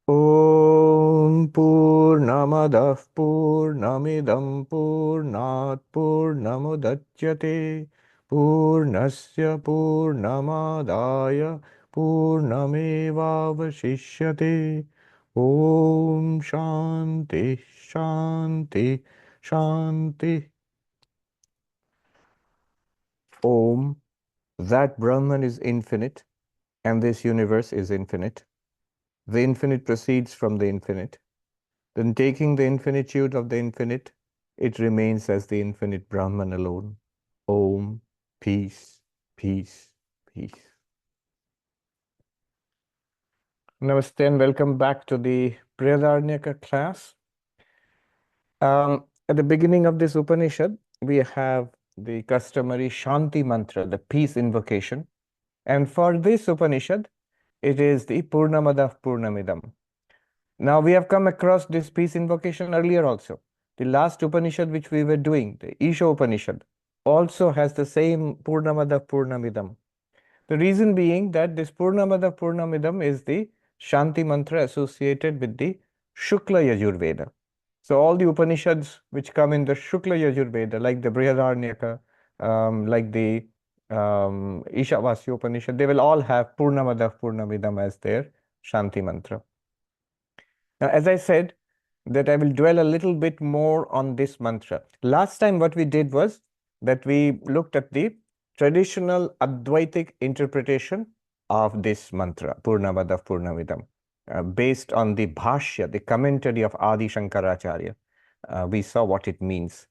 Om Purnamadah Purnamidam Purnat Purnamudachyate Purnasya Purnamadaya Purnamevavashishyate. Om Shanti Shanti Shanti. Om, that Brahman is infinite and this universe is infinite. The infinite proceeds from the infinite. Then taking the infinitude of the infinite, it remains as the infinite Brahman alone. Om, peace, peace, peace. Namaste and welcome back to the Brihadaranyaka class. At the beginning of this Upanishad, we have the customary Shanti mantra, the peace invocation. And for this Upanishad, it is the Purnamadav Purnamidam. Now we have come across this peace invocation earlier also. The last Upanishad which we were doing, the Isha Upanishad, also has the same Purnamada Purnamidam. The reason being that this Purnamada Purnamidam is the Shanti mantra associated with the Shukla Yajurveda. So all the Upanishads which come in the Shukla Yajurveda, like the Brihadaranyaka, like the Ishavasya Upanishad, they will all have Purnamada Purnamidam as their Shanti mantra. Now, as I said, that I will dwell a little bit more on this mantra. Last time what we did was that we looked at the traditional Advaitic interpretation of this mantra, Purnamadav Purnamidam, based on the Bhashya, the commentary of Adi Shankaracharya. We saw what it means.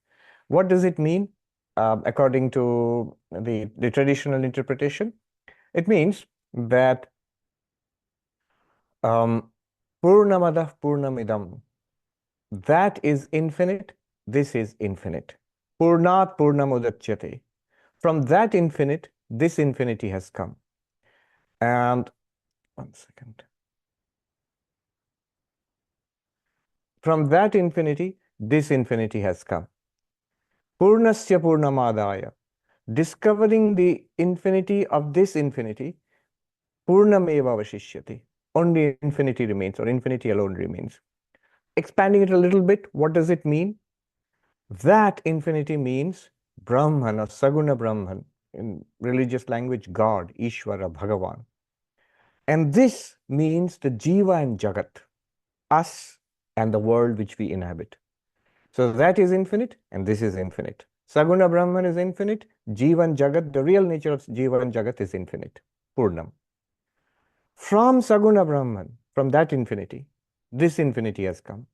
What does it mean according to the traditional interpretation? It means that Purnamadav Purnamidam, that is infinite, this is infinite. Purnat Purnamudachyate. From that infinite, this infinity has come. And one second. From that infinity, this infinity has come. Purnasya Purnamadaya. Discovering the infinity of this infinity, Purnameva Vashishyati. Only infinity remains, or infinity alone remains. Expanding it a little bit, what does it mean? That infinity means Brahman or Saguna Brahman, in religious language, God, Ishvara, Bhagavan. And this means the Jiva and Jagat, us and the world which we inhabit. So that is infinite and this is infinite. Saguna Brahman is infinite, Jiva and Jagat, the real nature of Jiva and Jagat is infinite, Purnam. From Saguna Brahman, from that infinity, this infinity has come.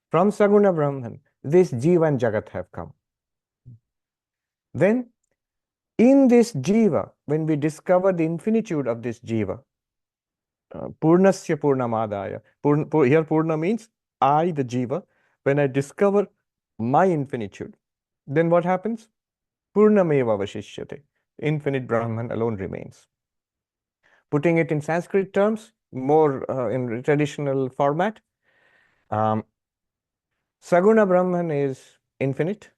From Saguna Brahman, this Jiva and Jagat have come. Then, in this Jiva, when we discover the infinitude of this Jiva, Purnasya Purnamadaya, here Purna means I, the Jiva, when I discover my infinitude, then what happens? Purnameva Vashishyate, infinite Brahman alone remains. Putting it in Sanskrit terms, more in traditional format, Saguna Brahman is infinite,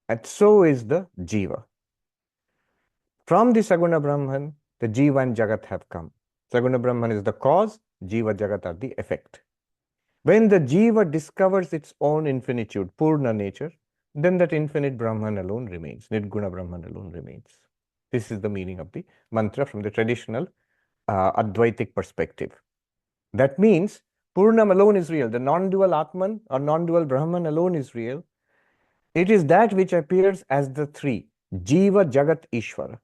and so is the Jiva. From the Saguna Brahman, the Jiva and Jagat have come. Saguna Brahman is the cause, Jiva Jagat are the effect. When the Jiva discovers its own infinitude, Purna nature, then that infinite Brahman alone remains, Nirguna Brahman alone remains. This is the meaning of the mantra from the traditional Advaitic perspective. That means Purnam alone is real. The non-dual Atman or non-dual Brahman alone is real. It is that which appears as the three, Jiva, Jagat, Ishvara.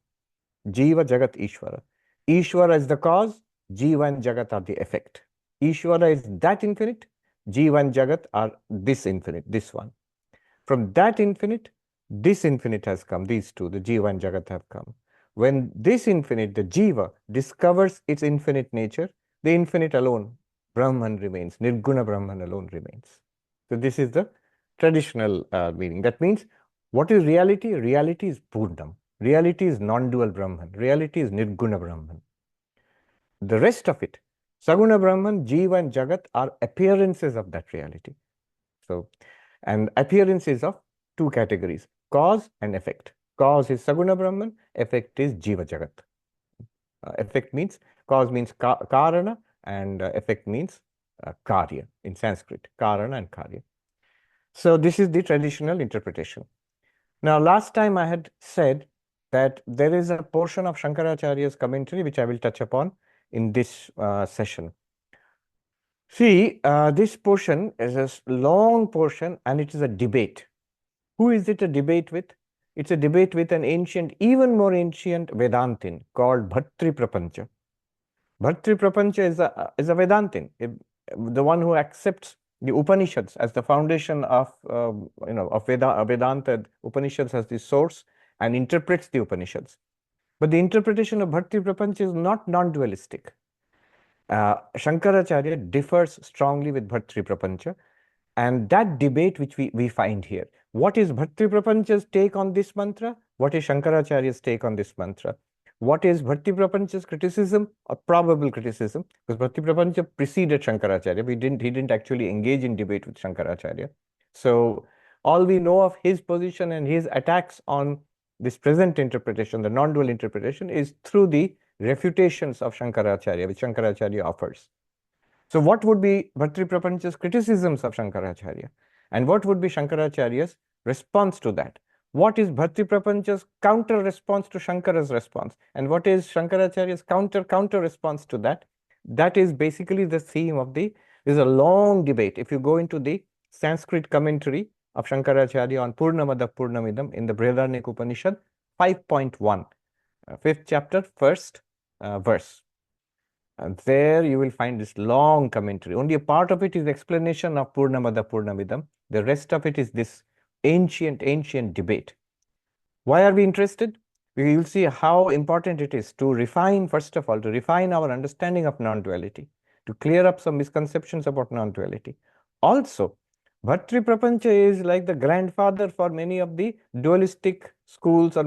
Jiva, Jagat, Ishvara. Ishvara is the cause, Jiva and Jagat are the effect. Ishvara is that infinite, Jiva and Jagat are this infinite, this one. From that infinite, this infinite has come, these two, the Jiva and Jagat have come. When this infinite, the Jiva, discovers its infinite nature, the infinite alone, Brahman remains, Nirguna Brahman alone remains. So this is the traditional meaning. That means, what is reality? Reality is Purnam. Reality is non-dual Brahman. Reality is Nirguna Brahman. The rest of it, Saguna Brahman, Jiva and Jagat are appearances of that reality. So, and appearances of two categories, cause and effect. Cause is Saguna Brahman, effect is Jiva Jagat. Effect means, cause means karana and effect means karya in Sanskrit, karana and karya. So this is the traditional interpretation. Now, last time I had said that there is a portion of Shankaracharya's commentary which I will touch upon in this session. See, this portion is a long portion and it is a debate. Who is it a debate with? It's a debate with an ancient, even more ancient Vedantin called Bhartri Prapancha. Bhartri Prapancha is a Vedantin, the one who accepts the Upanishads as the foundation of Vedanta. Upanishads as the source and interprets the Upanishads. But the interpretation of Bhartri Prapancha is not non-dualistic. Shankaracharya differs strongly with Bhartri Prapancha, and that debate which we find here. What is Bhartri Prapancha's take on this mantra? What is Shankaracharya's take on this mantra? What is Bhartri Prapancha's criticism or probable criticism? Because Bhartri Prapancha preceded Shankaracharya. He didn't actually engage in debate with Shankaracharya. So all we know of his position and his attacks on this present interpretation, the non-dual interpretation, is through the refutations of Shankaracharya, which Shankaracharya offers. So what would be Bhartri Prapancha's criticisms of Shankaracharya? And what would be Shankaracharya's response to that? What is Bhartri Prapancha's counter response to Shankara's response? And what is Shankaracharya's counter response to that? That is basically the theme of there's a long debate. If you go into the Sanskrit commentary of Shankaracharya on Purnamada Purnamidam in the Brihadaranyaka Upanishad, 5.1, 5th chapter, first verse. And there you will find this long commentary. Only a part of it is explanation of Purnamada Purnamidam. The rest of it is this ancient debate. Why are we interested? We will see how important it is to refine, first of all, to refine our understanding of non-duality, to clear up some misconceptions about non-duality. Also, Bhartri Prapancha is like the grandfather for many of the dualistic schools or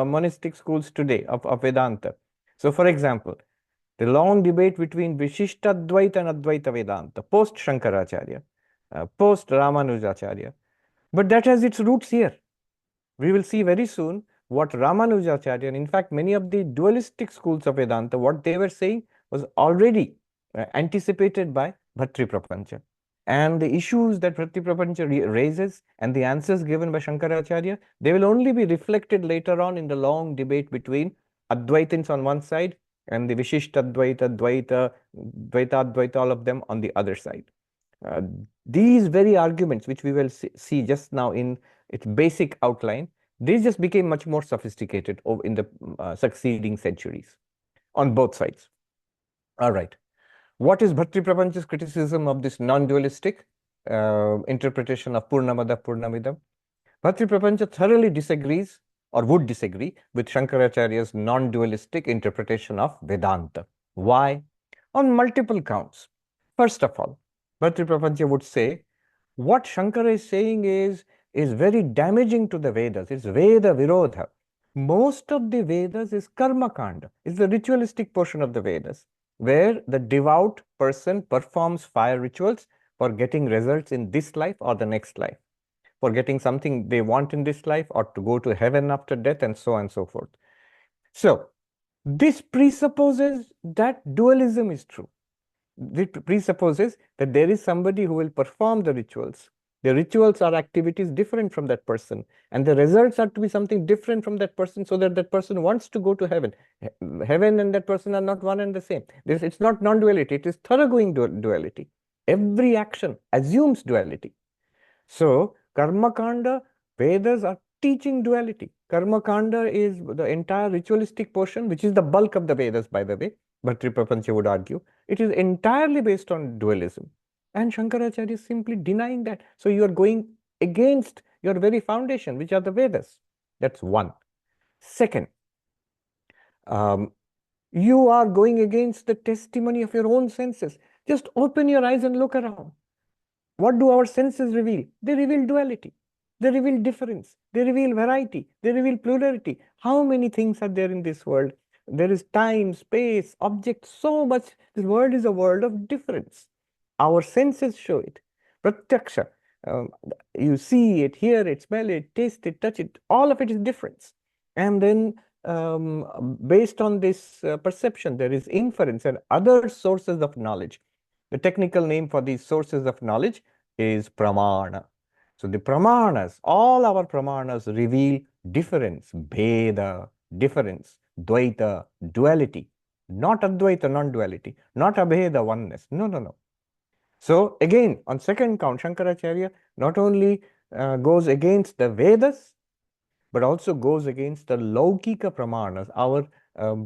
monistic schools today of Vedanta. So, for example, the long debate between Vishishtadvaita and Advaita Vedanta, post Shankaracharya, post Ramanujacharya. But that has its roots here. We will see very soon what Ramanujacharya, and in fact, many of the dualistic schools of Vedanta, what they were saying was already anticipated by Bhartri Prapancha. And the issues that Bhartri Prapancha raises and the answers given by Shankaracharya, they will only be reflected later on in the long debate between Advaitins on one side and the Vishishtadvaita, Dvaita, Dvaita, all of them on the other side. These very arguments, which we will see just now in its basic outline, these just became much more sophisticated in the succeeding centuries on both sides. All right. What is Bhartri Prapancha's criticism of this non-dualistic interpretation of Purnamada Purnamidam? Bhartri Prapancha thoroughly disagrees or would disagree with Shankaracharya's non-dualistic interpretation of Vedanta. Why? On multiple counts. First of all, Bhartri Prapancha would say, what Shankara is saying is very damaging to the Vedas. It's Veda Virodha. Most of the Vedas is Karma Kanda, is the ritualistic portion of the Vedas, where the devout person performs fire rituals for getting results in this life or the next life, for getting something they want in this life or to go to heaven after death, and so on and so forth. So, this presupposes that dualism is true. It presupposes that there is somebody who will perform the rituals. The rituals are activities different from that person, and the results are to be something different from that person, so that that person wants to go to heaven. Heaven and that person are not one and the same. It's not non-duality, it is thoroughgoing duality. Every action assumes duality. So, Karma Kanda, Vedas are teaching duality. Karma Kanda is the entire ritualistic portion, which is the bulk of the Vedas, by the way. Bhartri Prapancha would argue. It is entirely based on dualism. And Shankaracharya is simply denying that. So you are going against your very foundation, which are the Vedas. That's one. Second, you are going against the testimony of your own senses. Just open your eyes and look around. What do our senses reveal? They reveal duality. They reveal difference. They reveal variety. They reveal plurality. How many things are there in this world? There is time, space, objects, so much. This world is a world of difference. Our senses show it. Pratyaksha, you see it, hear it, smell it, taste it, touch it. All of it is difference. And then based on this perception, there is inference and other sources of knowledge. The technical name for these sources of knowledge is pramana. So the pramanas, all our pramanas reveal difference, bheda, difference, dvaita, duality, not advaita, non-duality, not abheda, oneness. No, no, no. So again, on second count, Shankaracharya not only goes against the Vedas, but also goes against the Laukika Pramanas, our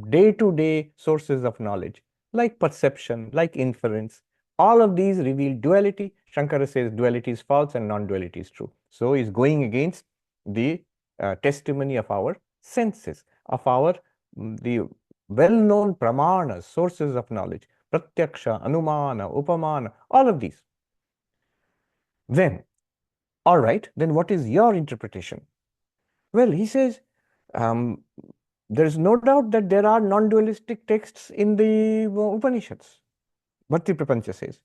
day-to-day sources of knowledge, like perception, like inference. All of these reveal duality. Shankara says duality is false and non-duality is true. So he's going against the testimony of our senses, of our the well-known pramanas, sources of knowledge, pratyaksha, anumana, upamana, all of these. Then, all right, then what is your interpretation? Well, he says, there is no doubt that there are non-dualistic texts in the Upanishads, Bhakti Prapancha says.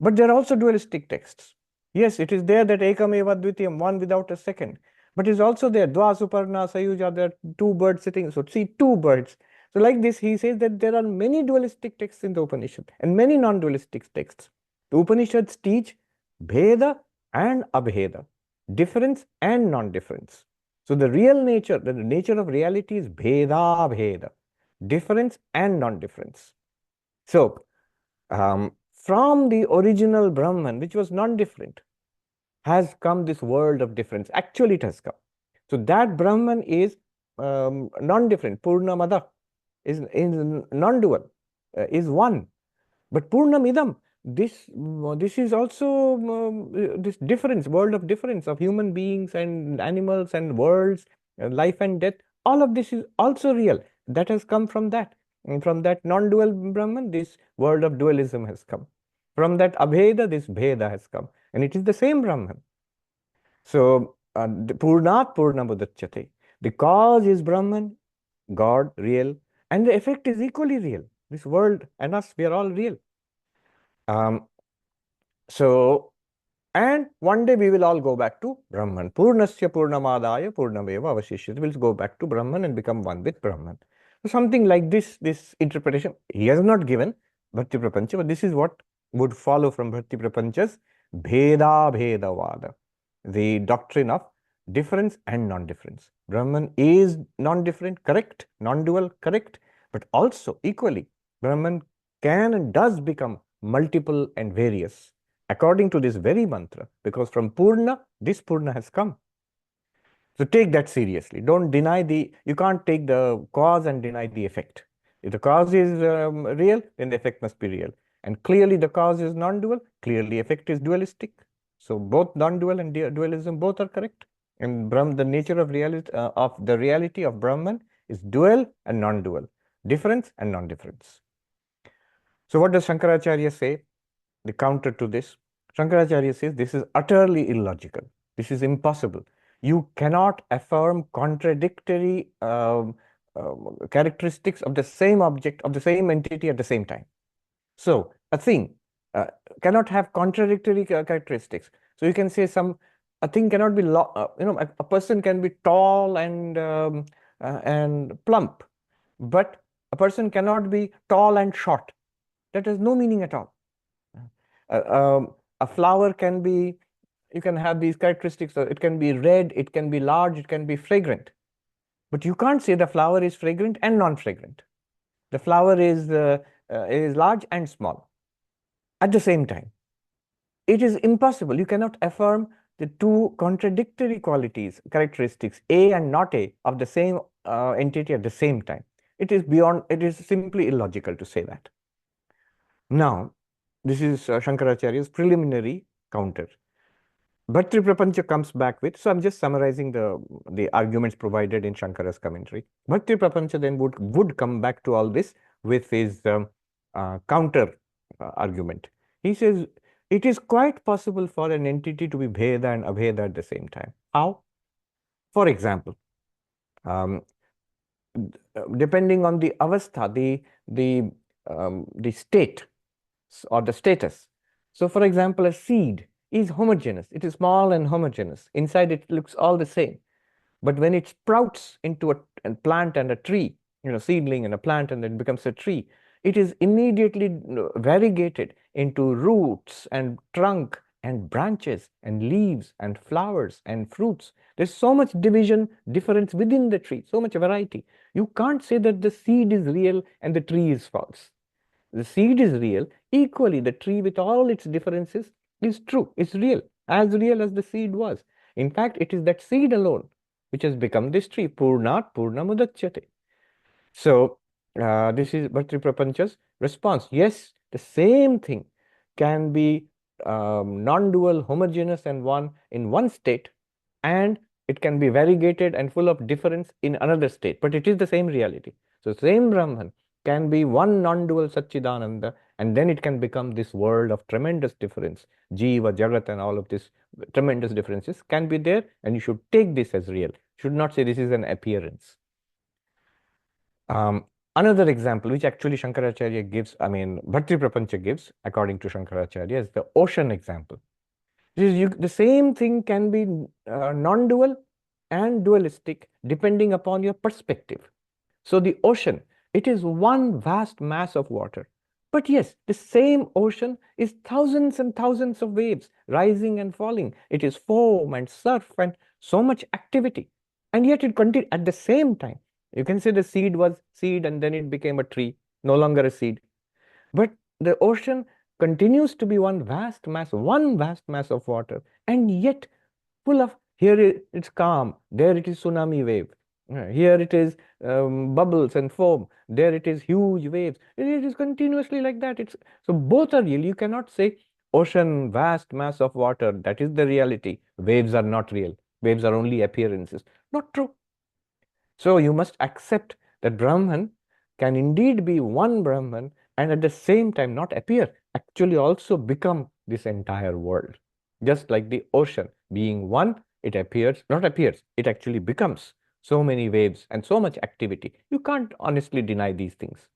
But there are also dualistic texts. Yes, it is there that Ekameva Dvitiyam, one without a second. But it is also there, Dva Suparna Sayuja, there are two birds sitting. So see, two birds. So like this, he says that there are many dualistic texts in the Upanishad and many non-dualistic texts. The Upanishads teach Bheda and Abheda, difference and non-difference. So the real nature, the nature of reality is Bheda Bheda, difference and non-difference. So from the original Brahman, which was non-different, has come this world of difference. Actually, it has come. So that Brahman is non-different. Purnamada is non-dual, is one. But Purnamidam, this is also this difference, world of difference of human beings and animals and worlds, life and death. All of this is also real. That has come from that. And from that non-dual Brahman, this world of dualism has come. From that Abheda, this Bheda has come. And it is the same Brahman. So, Purnat Purnamudachyate. The cause is Brahman, God, real, and the effect is equally real. This world and us, we are all real. And one day we will all go back to Brahman. Purnasya Purnamadaya Purnameva Avashishyate. We'll go back to Brahman and become one with Brahman. So something like this interpretation, he has not given Bhakti Prapancha, but this is what would follow from Bhakti Prapancha's Bheda Bhedavada, the doctrine of difference and non-difference. Brahman is non-different, correct, non-dual, correct, but also equally, Brahman can and does become multiple and various according to this very mantra, because from Purna, this Purna has come. So take that seriously. Don't deny you can't take the cause and deny the effect. If the cause is real, then the effect must be real. And clearly the cause is non-dual, clearly effect is dualistic. So both non-dual and dualism, both are correct. And the nature of the reality of Brahman is dual and non-dual, difference and non-difference. So what does Shankaracharya say? The counter to this, Shankaracharya says this is utterly illogical. This is impossible. You cannot affirm contradictory characteristics of the same object, of the same entity at the same time. So a thing cannot have contradictory characteristics. So you can say a thing cannot be, a person can be tall and plump, but a person cannot be tall and short. That has no meaning at all. A flower can be, you can have these characteristics. It can be red, it can be large, it can be fragrant. But you can't say the flower is fragrant and non-fragrant. The flower is large and small at the same time. It is impossible. You cannot affirm the two contradictory qualities, characteristics, A and not A, of the same entity at the same time. It is simply illogical to say that. Now, this is Shankaracharya's preliminary counter. Bhakti Prapancha comes back with, so I'm just summarizing the arguments provided in Shankara's commentary. Bhakti Prapancha then would come back to all this with his counter argument. He says, it is quite possible for an entity to be Bheda and Abheda at the same time. How? For example, depending on the avastha, the state or the status. So for example, a seed is homogeneous. It is small and homogeneous. Inside it looks all the same. But when it sprouts into a plant and a tree, seedling and a plant, and then becomes a tree, it is immediately variegated into roots and trunk and branches and leaves and flowers and fruits. There's so much division, difference within the tree, so much variety. You can't say that the seed is real and the tree is false. The seed is real. Equally, the tree with all its differences is true, is real as the seed was. In fact, it is that seed alone which has become this tree. Purnat Purnamudachyate. So, this is Bhartri Prapancha's response. Yes, the same thing can be non-dual, homogeneous, and one in one state, and it can be variegated and full of difference in another state, but it is the same reality. So, same Brahman can be one non-dual Satchidananda, and then it can become this world of tremendous difference. Jiva, Jagat, and all of this tremendous differences can be there, and you should take this as real. Should not say this is an appearance. Another example, which actually Shankaracharya gives, Bhartri Prapancha gives, according to Shankaracharya, is the ocean example. The same thing can be non-dual and dualistic depending upon your perspective. So the ocean, it is one vast mass of water. But yes, the same ocean is thousands and thousands of waves rising and falling. It is foam and surf and so much activity. And yet it continues at the same time. You can say the seed was seed and then it became a tree, no longer a seed. But the ocean continues to be one vast mass of water, and yet full of, here it's calm, there it is tsunami wave, here it is bubbles and foam, there it is huge waves. It is continuously like that. So both are real. You cannot say ocean, vast mass of water, that is the reality. Waves are not real. Waves are only appearances. Not true. So you must accept that Brahman can indeed be one Brahman and at the same time not appear, actually also become this entire world. Just like the ocean being one, it appears, not appears, it actually becomes so many waves and so much activity. You can't honestly deny these things.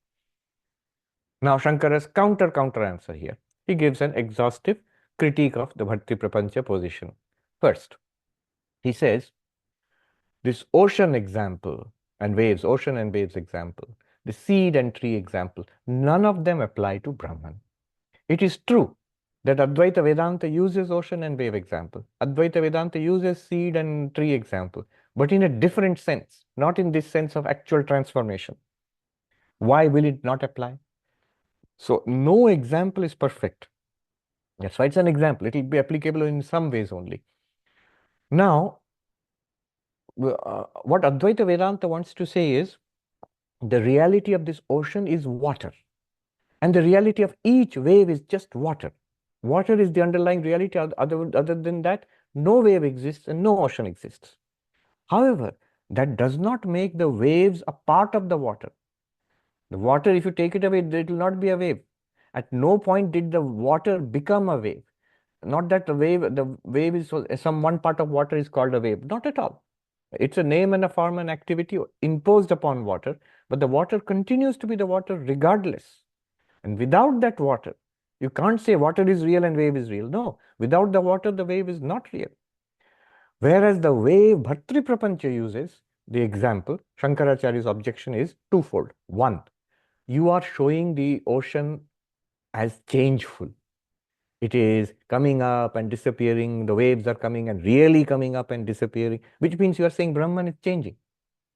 Now Shankara's counter answer here. He gives an exhaustive critique of the Bharti Prapancha position. First, he says, this ocean example and waves, ocean and waves example, the seed and tree example, none of them apply to Brahman. It is true that Advaita Vedanta uses ocean and wave example. Advaita Vedanta uses seed and tree example, but in a different sense, not in this sense of actual transformation. Why will it not apply? So no example is perfect. That's why it's an example. It will be applicable in some ways only. Now, what Advaita Vedanta wants to say is the reality of this ocean is water. And the reality of each wave is just water. Water is the underlying reality. Other than that, no wave exists and no ocean exists. However, that does not make the waves a part of the water. The water, if you take it away, it will not be a wave. At no point did the water become a wave. Not that the wave is some one part of water is called a wave. Not at all. It's a name and a form and activity imposed upon water, but the water continues to be the water regardless. And without that water, you can't say water is real and wave is real. No, without the water, the wave is not real. Whereas the way Bhartri Prapancha uses the example, Shankaracharya's objection is twofold. One, you are showing the ocean as changeful. It is coming up and disappearing. The waves are coming and really coming up and disappearing, which means you are saying Brahman is changing.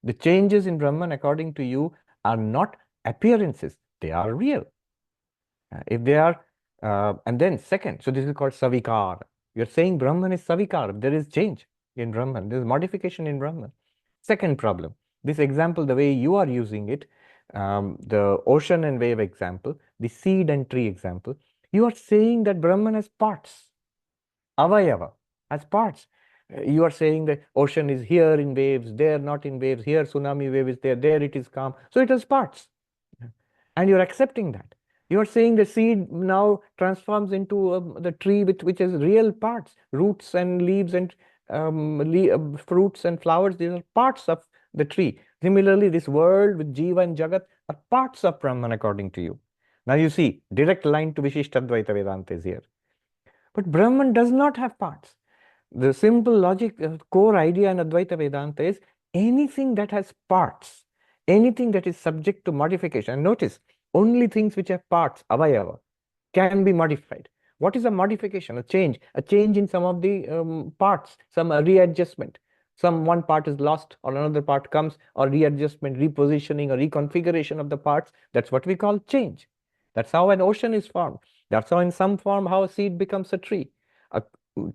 The changes in Brahman, according to you, are not appearances. They are real. If they are, and then second, so this is called savikar. You're saying Brahman is savikar. There is change in Brahman. There is modification in Brahman. Second problem, this example, the way you are using it, the ocean and wave example, the seed and tree example, you are saying that Brahman has parts. Avayava has parts. You are saying that ocean is here in waves, there not in waves, here tsunami wave is there it is calm. So it has parts. And you're accepting that. You're saying the seed now transforms into the tree which has real parts, roots and leaves and fruits and flowers. These are parts of the tree. Similarly, this world with Jiva and Jagat are parts of Brahman according to you. Now you see, direct line to Vishishtadvaita Vedanta is here. But Brahman does not have parts. The simple logic, core idea in Advaita Vedanta is anything that has parts, anything that is subject to modification. And notice, Only things which have parts, avayava, can be modified. What is a modification? A change. A change in some of the parts, some readjustment. Some one part is lost or another part comes, or readjustment, repositioning, or reconfiguration of the parts. That's what we call change. That's how an ocean is formed. That's how in some form how a seed becomes a tree. A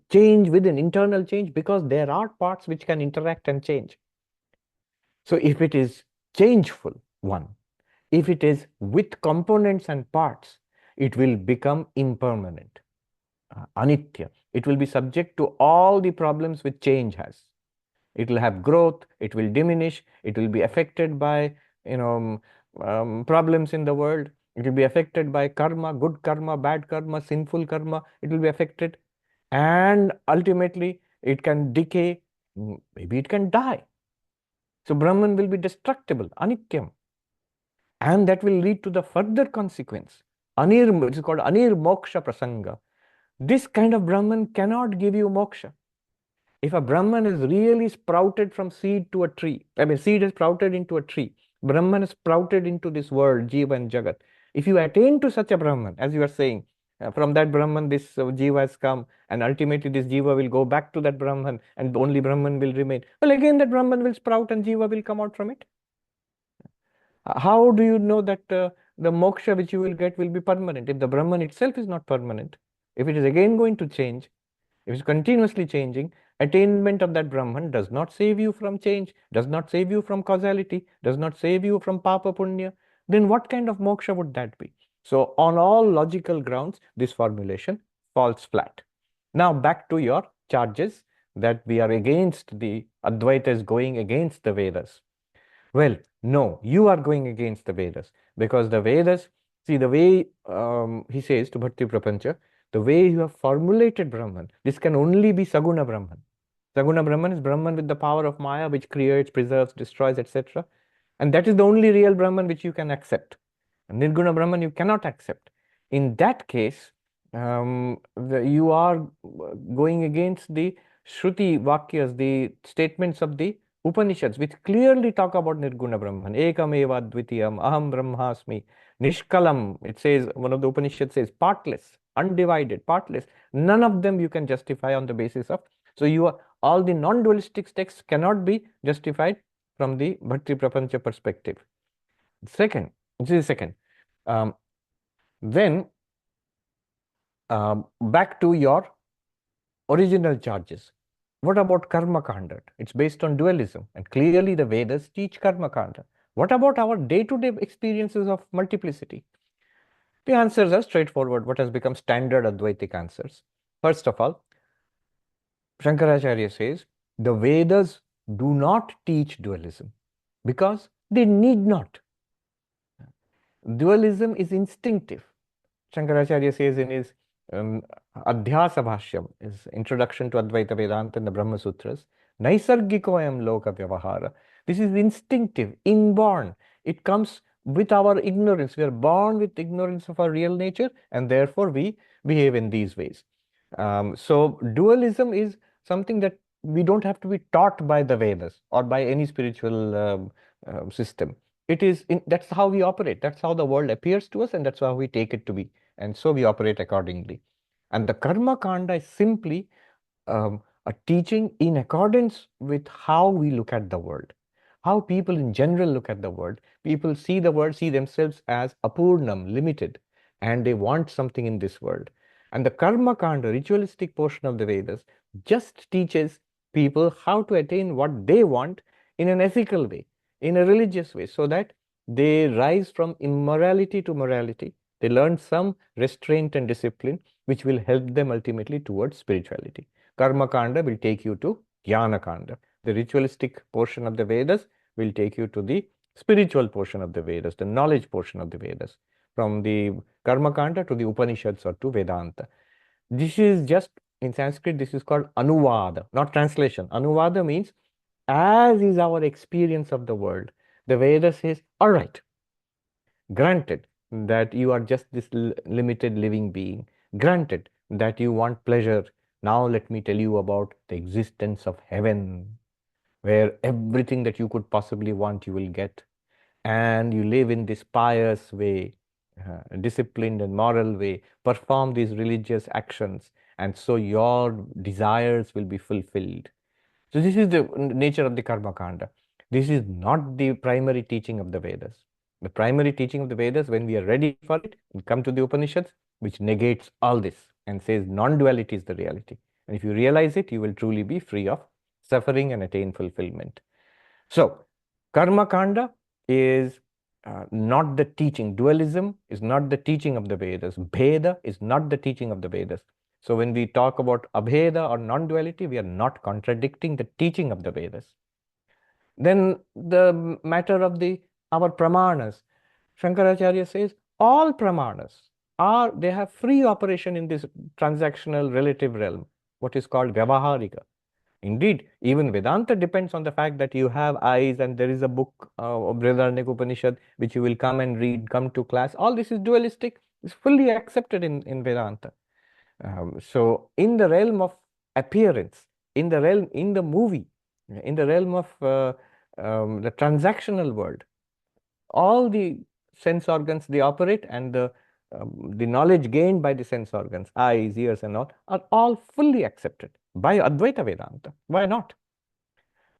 change within, internal change, because there are parts which can interact and change. So if it is changeful, one, if it is with components and parts, it will become impermanent, anitya. It will be subject to all the problems which change has. It will have growth, it will diminish, it will be affected by, problems in the world. It will be affected by karma, good karma, bad karma, sinful karma. It will be affected. And ultimately, it can decay, maybe it can die. So Brahman will be destructible, anityam. And that will lead to the further consequence. It is called Anir Moksha Prasanga. This kind of Brahman cannot give you moksha. If a Brahman is really sprouted from seed to a tree, I mean, seed is sprouted into a tree, Brahman is sprouted into this world, Jiva and Jagat. If you attain to such a Brahman, as you are saying, from that Brahman, this Jiva has come, and ultimately this Jiva will go back to that Brahman, and only Brahman will remain. Well, again, that Brahman will sprout and Jiva will come out from it. How do you know that the moksha which you will get will be permanent if the Brahman itself is not permanent? If it is again going to change, if it's continuously changing, attainment of that Brahman does not save you from change, does not save you from causality, does not save you from papa punya, then what kind of moksha would that be? So, on all logical grounds, this formulation falls flat. Now, back to your charges that we are against the Advaita is going against the Vedas. Well, no, you are going against the Vedas, because the Vedas, see, the way he says to Bhakti Prapancha, the way you have formulated Brahman, this can only be Saguna Brahman. Saguna Brahman is Brahman with the power of Maya, which creates, preserves, destroys, etc. And that is the only real Brahman which you can accept. Nirguna Brahman you cannot accept. In that case, you are going against the Shruti Vakyas, the statements of the Upanishads, which clearly talk about Nirguna Brahman. Ekam eva dvitiyam, aham brahmasmi, nishkalam. It says, one of the Upanishads says, partless, undivided, partless. None of them you can justify on the basis of. So all the non-dualistic texts cannot be justified from the Bhakti Prapancha perspective. Second, this is second. Then back to your original charges. What about karma kanda? It's based on dualism, and clearly the Vedas teach karma kanda. What about our day-to-day experiences of multiplicity? The answers are straightforward, what has become standard Advaitic answers. First of all, Shankaracharya says, the Vedas do not teach dualism because they need not. Dualism is instinctive. Shankaracharya says in his Adhyasa Bhashyam, his introduction to Advaita Vedanta in the Brahma Sutras, Naisargikoyam Loka Vyavahara. This is instinctive, inborn. It comes with our ignorance. We are born with ignorance of our real nature, and therefore we behave in these ways. So dualism is something that we don't have to be taught by the Vedas or by any spiritual system. That's how we operate. That's how the world appears to us, and that's how we take it to be. And so we operate accordingly. And the karma kanda is simply a teaching in accordance with how we look at the world, how people in general look at the world. People see the world, see themselves as apurnam, limited, and they want something in this world. And the karma kanda, ritualistic portion of the Vedas, just teaches people how to attain what they want in an ethical way, in a religious way, so that they rise from immorality to morality. They learn some restraint and discipline, which will help them ultimately towards spirituality. Karma kanda will take you to jnana kanda. The ritualistic portion of the Vedas will take you to the spiritual portion of the Vedas, the knowledge portion of the Vedas, from the karma kanda to the Upanishads or to Vedanta. This is just, in Sanskrit, this is called anuvada, not translation. Anuvada means, as is our experience of the world. The Veda says, all right, granted that you are just this limited living being, granted that you want pleasure. Now let me tell you about the existence of heaven, where everything that you could possibly want you will get, and you live in this pious way. disciplined and moral way, perform these religious actions, and so your desires will be fulfilled. So this is the nature of the karma kanda. This is not the primary teaching of the Vedas. The primary teaching of the Vedas, when we are ready for it, and come to the Upanishads, which negates all this and says non-duality is the reality. And if you realize it, you will truly be free of suffering and attain fulfillment. So, karma kanda is not the teaching. Dualism is not the teaching of the Vedas. Bheda is not the teaching of the Vedas. So, when we talk about abheda or non-duality, we are not contradicting the teaching of the Vedas. Then the matter of our pramanas. Shankaracharya says all pramanas they have free operation in this transactional relative realm, what is called vyavaharika. Indeed, even Vedanta depends on the fact that you have eyes and there is a book of Brihadaranyaka Upanishad which you will come and read, come to class. All this is dualistic, is fully accepted in Vedanta. So, in the realm of appearance, in the movie, in the realm of the transactional world, all the sense organs they operate and the knowledge gained by the sense organs, eyes, ears, and all, are all fully accepted by Advaita Vedanta. Why not?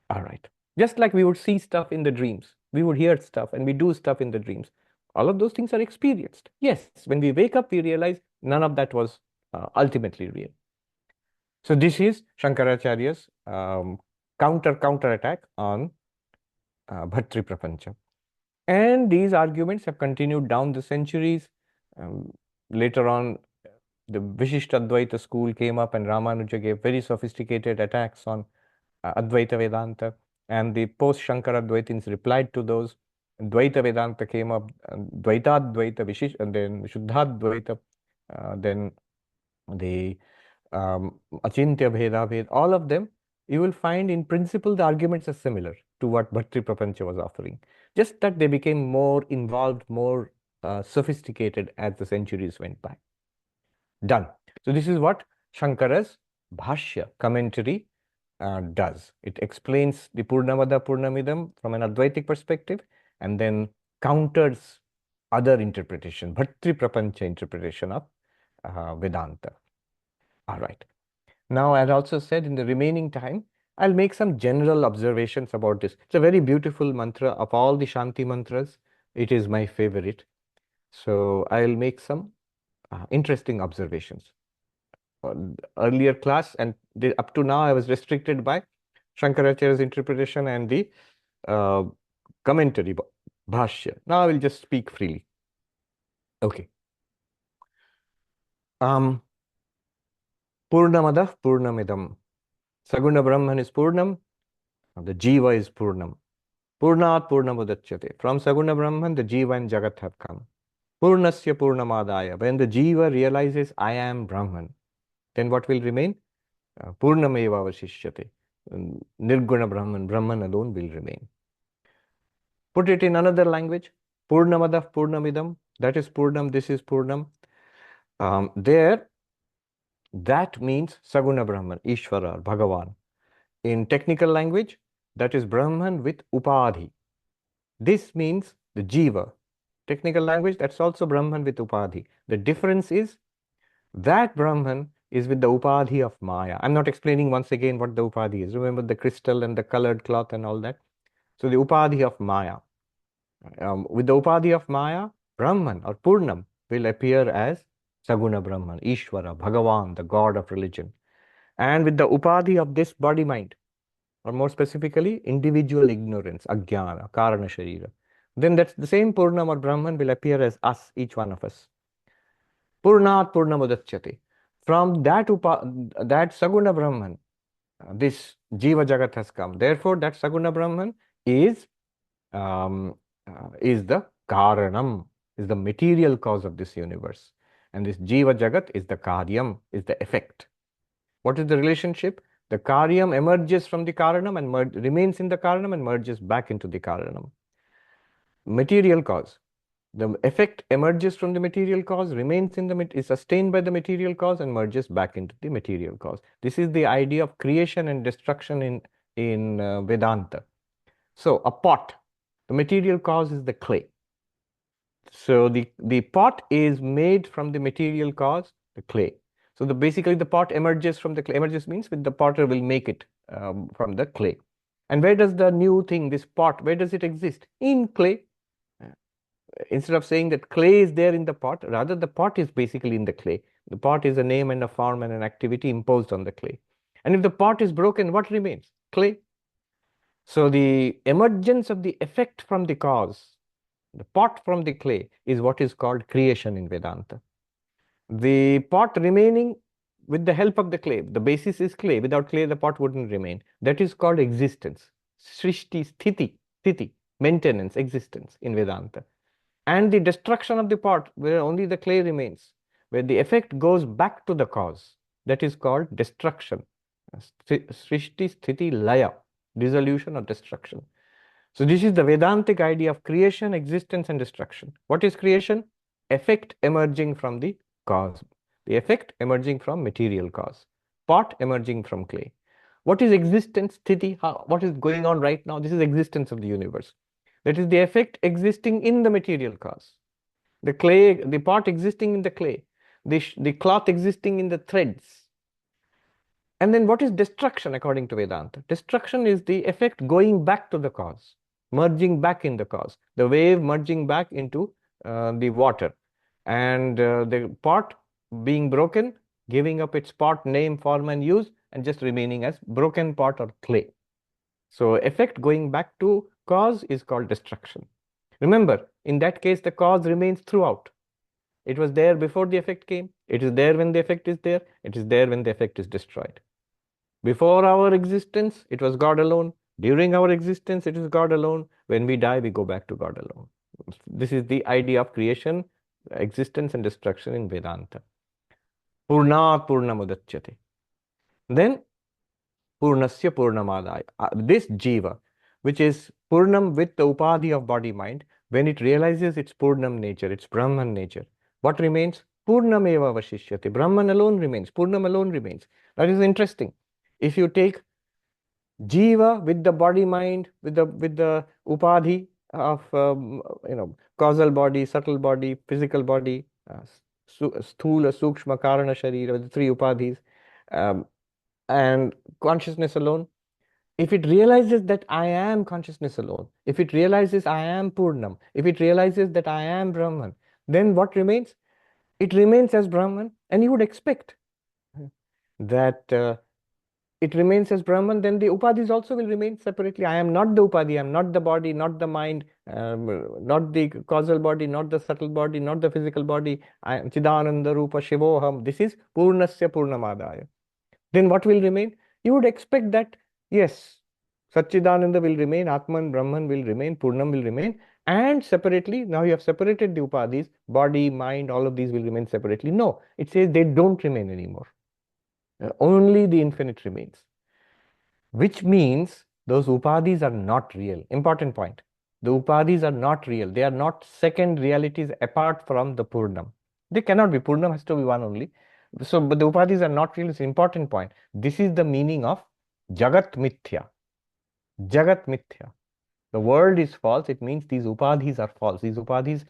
All right. Just like we would see stuff in the dreams, we would hear stuff and we do stuff in the dreams. All of those things are experienced. Yes, when we wake up, we realize none of that was ultimately real. So this is Shankaracharya's counter attack on Bhartri Prapancha. And these arguments have continued down the centuries. Later on, the Vishishtadvaita school came up and Ramanuja gave very sophisticated attacks on Advaita Vedanta. And the post-Shankara Advaitins replied to those. Dvaita Vedanta came up, Dvaitadvaita, and then Shuddhadvaita, then the Achintya Bheda, all of them, you will find in principle the arguments are similar to what Bhartri Prapancha was offering. Just that they became more involved, more sophisticated as the centuries went by. Done. So this is what Shankara's Bhashya commentary does. It explains the Purnamada Purnamidam from an Advaitic perspective and then counters other interpretation, Bhartri Prapancha interpretation of Vedanta. All right. Now, as also said, in the remaining time, I'll make some general observations about this. It's a very beautiful mantra. Of all the Shanti mantras, it is my favorite. So I'll make some interesting observations. Earlier class and up to now, I was restricted by Shankaracharya's interpretation and the commentary, Bhashya. Now I will just speak freely. Okay. Purnamada Purnamidam. Saguna Brahman is Purnam. The Jiva is Purnam. Purnat Purnamudachyate. From Saguna Brahman, the Jiva and Jagat have come. Purnasya Purnamadaya. When the Jiva realizes I am Brahman, then what will remain? Purnameva Vasishyate. Nirguna Brahman, Brahman alone will remain. Put it in another language. Purnamada Purnamidam. That is Purnam, this is Purnam. There, that means Saguna Brahman, Ishvara, or Bhagavan. In technical language, that is Brahman with Upadhi. This means the Jiva. Technical language, that's also Brahman with Upadhi. The difference is that Brahman is with the Upadhi of Maya. I'm not explaining once again what the Upadhi is. Remember the crystal and the colored cloth and all that. So the Upadhi of Maya. With the Upadhi of Maya, Brahman or Purnam will appear as Saguna Brahman, Ishvara, Bhagavan, the god of religion. And with the Upadhi of this body-mind, or more specifically, individual ignorance, Ajnana, Karana Sharira, then that's the same Purnam or Brahman will appear as us, each one of us. Purnat Purnamudachyate. From that Saguna Brahman, this Jiva Jagat has come. Therefore, that Saguna Brahman is the Karanam, is the material cause of this universe. And this Jiva Jagat is the Karyam, is the effect. What is the relationship? The Karyam emerges from the Karanam and remains in the Karanam and merges back into the Karanam. Material cause. The effect emerges from the material cause, remains in is sustained by the material cause and merges back into the material cause. This is the idea of creation and destruction in Vedanta. So a pot, the material cause is the clay. So the pot is made from the material cause, the clay. So basically the pot emerges from the clay. Emerges means with the potter will make it from the clay. And where does the new thing, this pot, where does it exist? In clay. Instead of saying that clay is there in the pot, rather the pot is basically in the clay. The pot is a name and a form and an activity imposed on the clay. And if the pot is broken, what remains? Clay. So the emergence of the effect from the cause, the pot from the clay, is what is called creation in Vedanta. The pot remaining with the help of the clay, the basis is clay. Without clay, the pot wouldn't remain. That is called existence. Srishti, sthiti, maintenance, existence in Vedanta. And the destruction of the pot, where only the clay remains, where the effect goes back to the cause, that is called destruction. Srishti, sthiti, laya, dissolution or destruction. So this is the Vedantic idea of creation, existence, and destruction. What is creation? Effect emerging from the cause. The effect emerging from material cause. Pot emerging from clay. What is existence, sthiti? What is going on right now? This is existence of the universe. That is the effect existing in the material cause. The clay, the pot existing in the clay. The cloth existing in the threads. And then what is destruction according to Vedanta? Destruction is the effect going back to the cause, merging back in the cause, the wave merging back into the water, and the pot being broken, giving up its pot name, form, and use, and just remaining as broken pot or clay. So effect going back to cause is called destruction. Remember, in that case, the cause remains throughout. It was there before the effect came. It is there when the effect is there. It is there when the effect is destroyed. Before our existence, it was God alone. During our existence, it is God alone. When we die, we go back to God alone. This is the idea of creation, existence, and destruction in Vedanta. Purnat Purnamudachyate. Then Purnasya Purnamadaya. This jiva, which is Purnam with the upadhi of body mind, when it realizes its Purnam nature, its Brahman nature, what remains? Purnameva Vashishyate. Brahman alone remains. Purnam alone remains. That is interesting. If you take jiva with the body mind, with the upadhi of causal body, subtle body, physical body, sthula, sukshma, karana, sharira, the three upadhis, um, and consciousness alone. If it realizes that I am consciousness alone, if it realizes I am Purnam, if it realizes that I am Brahman, then what remains? It remains as Brahman, and you would expect that it remains as Brahman, then the upadhis also will remain separately. I am not the upadhi, I am not the body, not the mind, not the causal body, not the subtle body, not the physical body. I am Chidananda Rupa Shivoham. This is Purnasya Purnamadaya. Then what will remain? You would expect that, yes, Satchidananda will remain, Atman, Brahman will remain, Purnam will remain, and separately, now you have separated the upadhis, body, mind, all of these will remain separately. No, it says they don't remain anymore. Only the infinite remains, which means those upadhis are not real. Important point. The upadhis are not real. They are not second realities apart from the Purnam. They cannot be. Purnam has to be one only. So, but the upadhis are not real. It's an important point. This is the meaning of Jagat Mithya. Jagat Mithya. The world is false. It means these upadhis are false. These upadhis,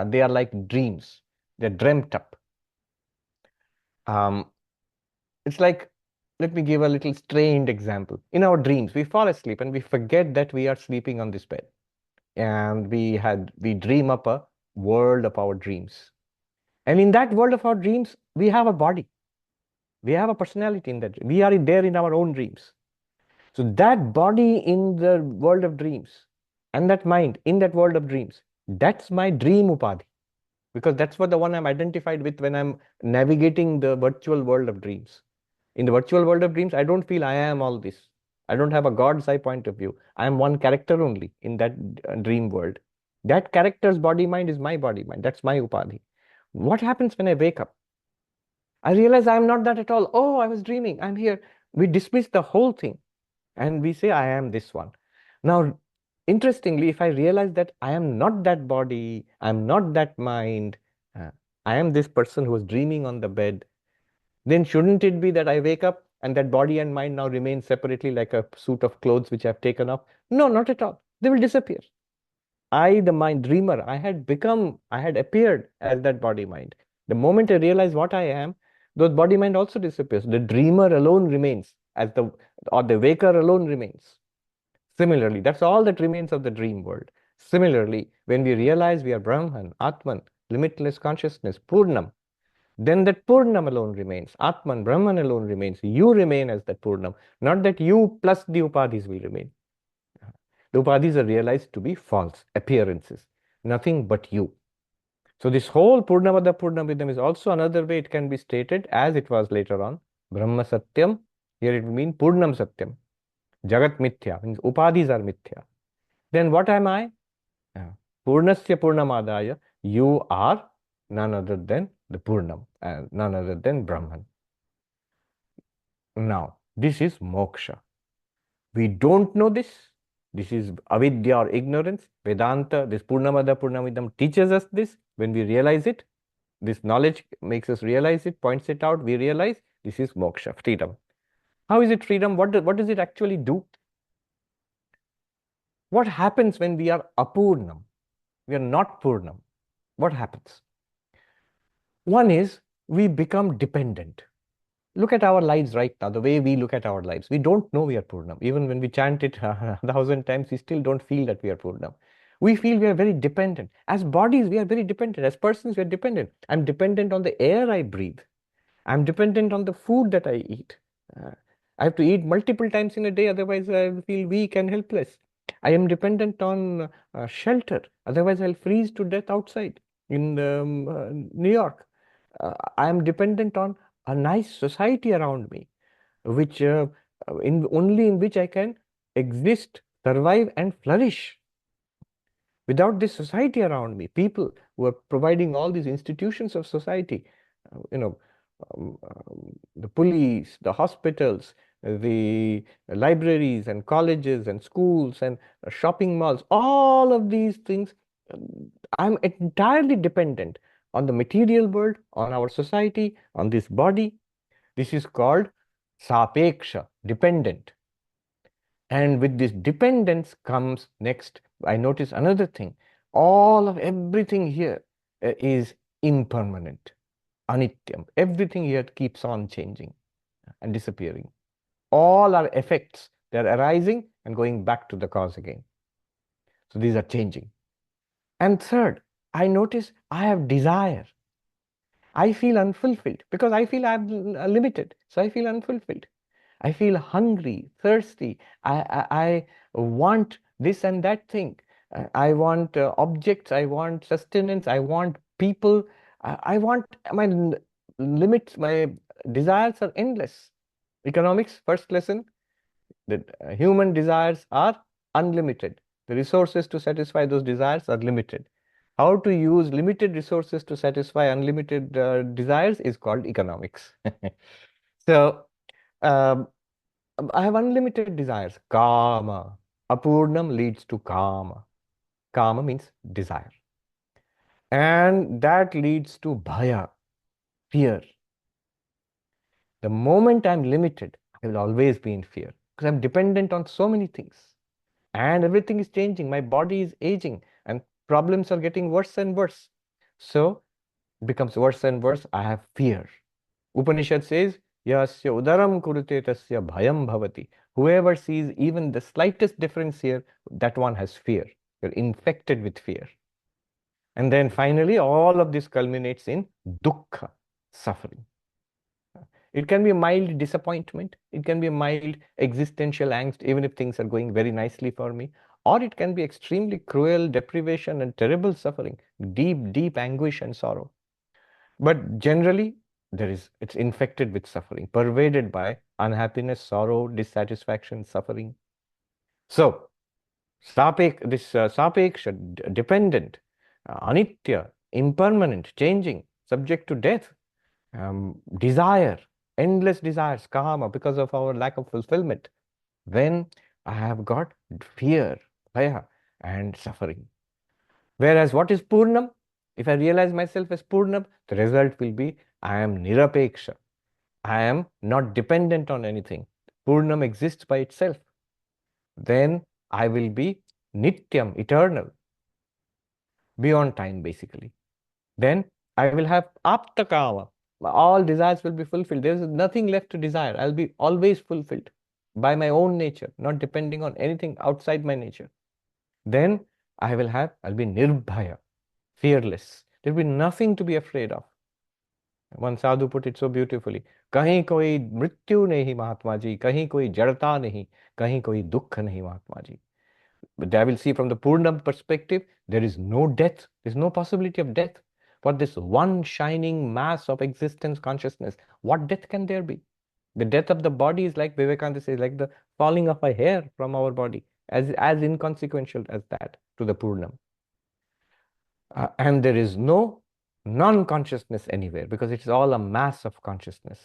they are like dreams. They're dreamt up. It's like, let me give a little strained example. In our dreams, we fall asleep and we forget that we are sleeping on this bed. And we dream up a world of our dreams. And in that world of our dreams, we have a body. We have a personality in that. We are there in our own dreams. So that body in the world of dreams and that mind in that world of dreams, that's my dream upadhi. Because that's what the one I'm identified with when I'm navigating the virtual world of dreams. In the virtual world of dreams, I don't feel I am all this. I don't have a God's eye point of view. I am one character only in that dream world. That character's body mind is my body mind. That's my upadhi. What happens when I wake up? I realize I'm not that at all. Oh, I was dreaming. I'm here. We dismiss the whole thing and we say, I am this one. Now, interestingly, if I realize that I am not that body, I'm not that mind, I am this person who was dreaming on the bed, then shouldn't it be that I wake up and that body and mind now remain separately like a suit of clothes which I've taken off? No, not at all. They will disappear. I, the mind dreamer, I had appeared as that body mind. The moment I realize what I am, those body mind also disappears. The dreamer alone remains or the waker alone remains. Similarly, that's all that remains of the dream world. Similarly, when we realize we are Brahman, Atman, limitless consciousness, Purnam, then that Purnam alone remains. Atman, Brahman alone remains. You remain as that Purnam, not that you plus the Upadhis will remain. The Upadhis are realized to be false appearances, nothing but you. So this whole Purnamada Purnamidam is also another way it can be stated as it was later on. Brahma Satyam, here it will mean Purnam Satyam. Jagat Mithya, means Upadhis are Mithya. Then what am I? Purnasya Purnamadaya, you are none other than the Purnam, and none other than Brahman. Now, this is moksha. We don't know this. This is avidya or ignorance. Vedanta, this Purnamada Purnamidam teaches us this. When we realize it, this knowledge makes us realize it, points it out, we realize this is moksha, freedom. How is it freedom? What does it actually do? What happens when we are apurnam? We are not purnam. What happens? One is we become dependent. Look at our lives right now, the way we look at our lives. We don't know we are Purnam. Even when we chant it 1,000 times, we still don't feel that we are Purnam. We feel we are very dependent. As bodies, we are very dependent. As persons, we are dependent. I'm dependent on the air I breathe. I'm dependent on the food that I eat. Uh, I have to eat multiple times in a day, otherwise I feel weak and helpless. I am dependent on shelter, otherwise I'll freeze to death outside in New York. I am dependent on a nice society around me, which only in which I can exist, survive, and flourish. Without this society around me, people who are providing all these institutions of society, uh, you know, the police, the hospitals, the libraries and colleges and schools and shopping malls, all of these things, I'm entirely dependent on the material world, on our society, on this body. This is called sapeksha, dependent. And with this dependence comes next, I notice another thing. All of everything here is impermanent, anityam. Everything here keeps on changing and disappearing. All are effects. They're arising and going back to the cause again. So these are changing. And third, I notice I have desire. I feel unfulfilled because I feel I'm limited. So I feel unfulfilled. I feel hungry, thirsty. I want this and that thing. I want objects. I want sustenance. I want people. I want my limits. My desires are endless. Economics, first lesson, that human desires are unlimited. The resources to satisfy those desires are limited. How to use limited resources to satisfy unlimited desires is called economics. So, um, I have unlimited desires. Kama. Apurnam leads to kama. Kama means desire. And that leads to bhaya, fear. The moment I'm limited, I will always be in fear because I'm dependent on so many things. And everything is changing. My body is aging and problems are getting worse and worse. So it becomes worse and worse. I have fear. Upanishad says, Yasya udaram kurute tasya bhayam bhavati. Whoever sees even the slightest difference here, that one has fear. You're infected with fear. And then finally, all of this culminates in dukkha, suffering. It can be a mild disappointment. It can be a mild existential angst, even if things are going very nicely for me. Or it can be extremely cruel deprivation and terrible suffering, deep, deep anguish and sorrow. But generally, it's infected with suffering, pervaded by unhappiness, sorrow, dissatisfaction, suffering. So, sapeksha, dependent, anitya, impermanent, changing, subject to death, desire, endless desires, kama, because of our lack of fulfillment. Then I have got fear, bhaya, and suffering. Whereas what is Purnam? If I realize myself as Purnam, the result will be I am Nirapeksha. I am not dependent on anything. Purnam exists by itself. Then I will be Nityam, eternal. beyond time, basically. Then I will have aptakama. All desires will be fulfilled. There is nothing left to desire. I'll be always fulfilled by my own nature, not depending on anything outside my nature. Then I'll be nirbhaya, fearless. There'll be nothing to be afraid of. One sadhu put it so beautifully. कहीं कोई मृत्यु नहीं महात्मा जी, कहीं कोई जड़ता नहीं, कहीं कोई दुख नहीं Mahatma ji. But I will see from the Purnam perspective, there is no death, there's no possibility of death. For this one shining mass of existence consciousness, what death can there be? The death of the body is like Vivekananda says, like the falling of a hair from our body, as inconsequential as that to the Purnam. And there is no non-consciousness anywhere because it's all a mass of consciousness.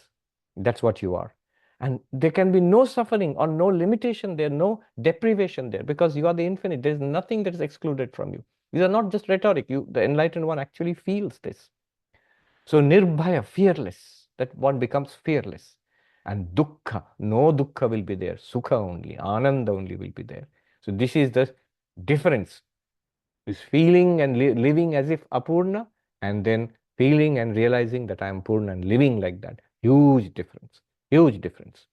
That's what you are. And there can be no suffering or no limitation there, no deprivation there, because you are the infinite. There's nothing that is excluded from you. These are not just rhetoric. The enlightened one actually feels this. So nirbhaya, fearless, that one becomes fearless. And dukkha, no dukkha will be there. Sukha only, ananda only will be there. So this is the difference. Is feeling and living as if apurna, and then feeling and realizing that I am purna and living like that. Huge difference. Huge difference.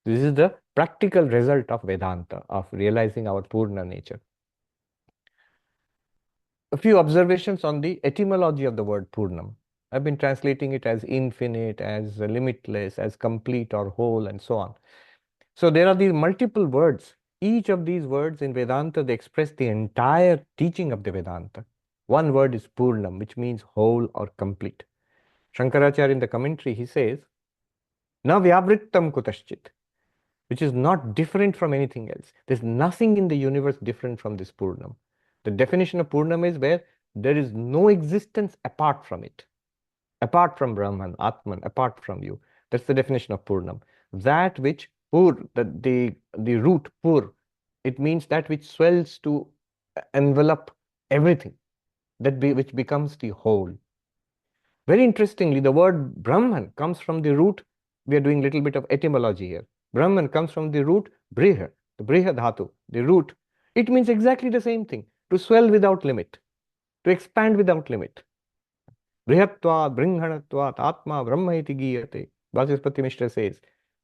This is the practical result of Vedanta, of realizing our purna nature. A few observations on the etymology of the word purnam. I've been translating it as infinite, as limitless, as complete or whole, and so on. So there are these multiple words. Each of these words in Vedanta, they express the entire teaching of the Vedanta. One word is Purnam, which means whole or complete. Shankaracharya in the commentary, he says, Na vyavrittam kutaschit, which is not different from anything else. There's nothing in the universe different from this Purnam. The definition of Purnam is where there is no existence apart from it, apart from Brahman, Atman, apart from you. That's the definition of Purnam. That which pur, the root pur, it means that which swells to envelop everything, which becomes the whole. Very interestingly, the word Brahman comes from the root. We are doing a little bit of etymology here. Brahman comes from the root Briha, the Briha dhatu, the root. It means exactly the same thing, to swell without limit, to expand without limit. Brihatvat, Bringhanatvat, Atma, Brahma iti giyate. Vachaspati Mishra says,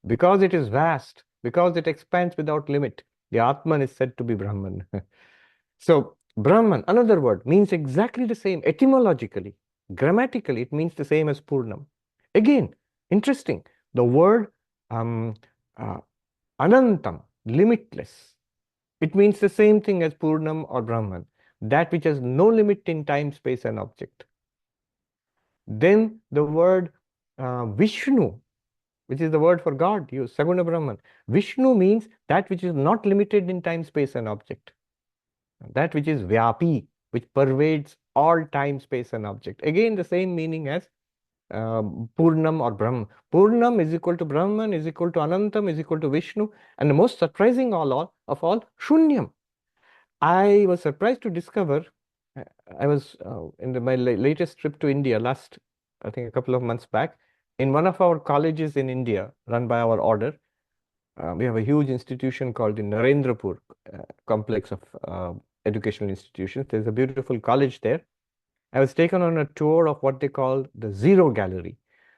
because it is vast, because it expands without limit, the Atman is said to be Brahman. So, Brahman, another word, means exactly the same etymologically. Grammatically, it means the same as Purnam. Again, interesting. The word Anantam, limitless. It means the same thing as Purnam or Brahman, that which has no limit in time, space, and object. Then the word Vishnu, which is the word for God, used, Saguna Brahman. Vishnu means that which is not limited in time, space, and object. That which is Vyapi, which pervades all time, space, and object. Again, the same meaning as Purnam or Brahman. Purnam is equal to Brahman, is equal to Anantam, is equal to Vishnu. And the most surprising of all, Shunyam. I was surprised to discover, I was in my latest trip to India last, I think a couple of months back, in one of our colleges in India, run by our order. We have a huge institution called the Narendrapur complex of educational institutions. There's a beautiful college there. I was taken on a tour of what they call the Zero Gallery.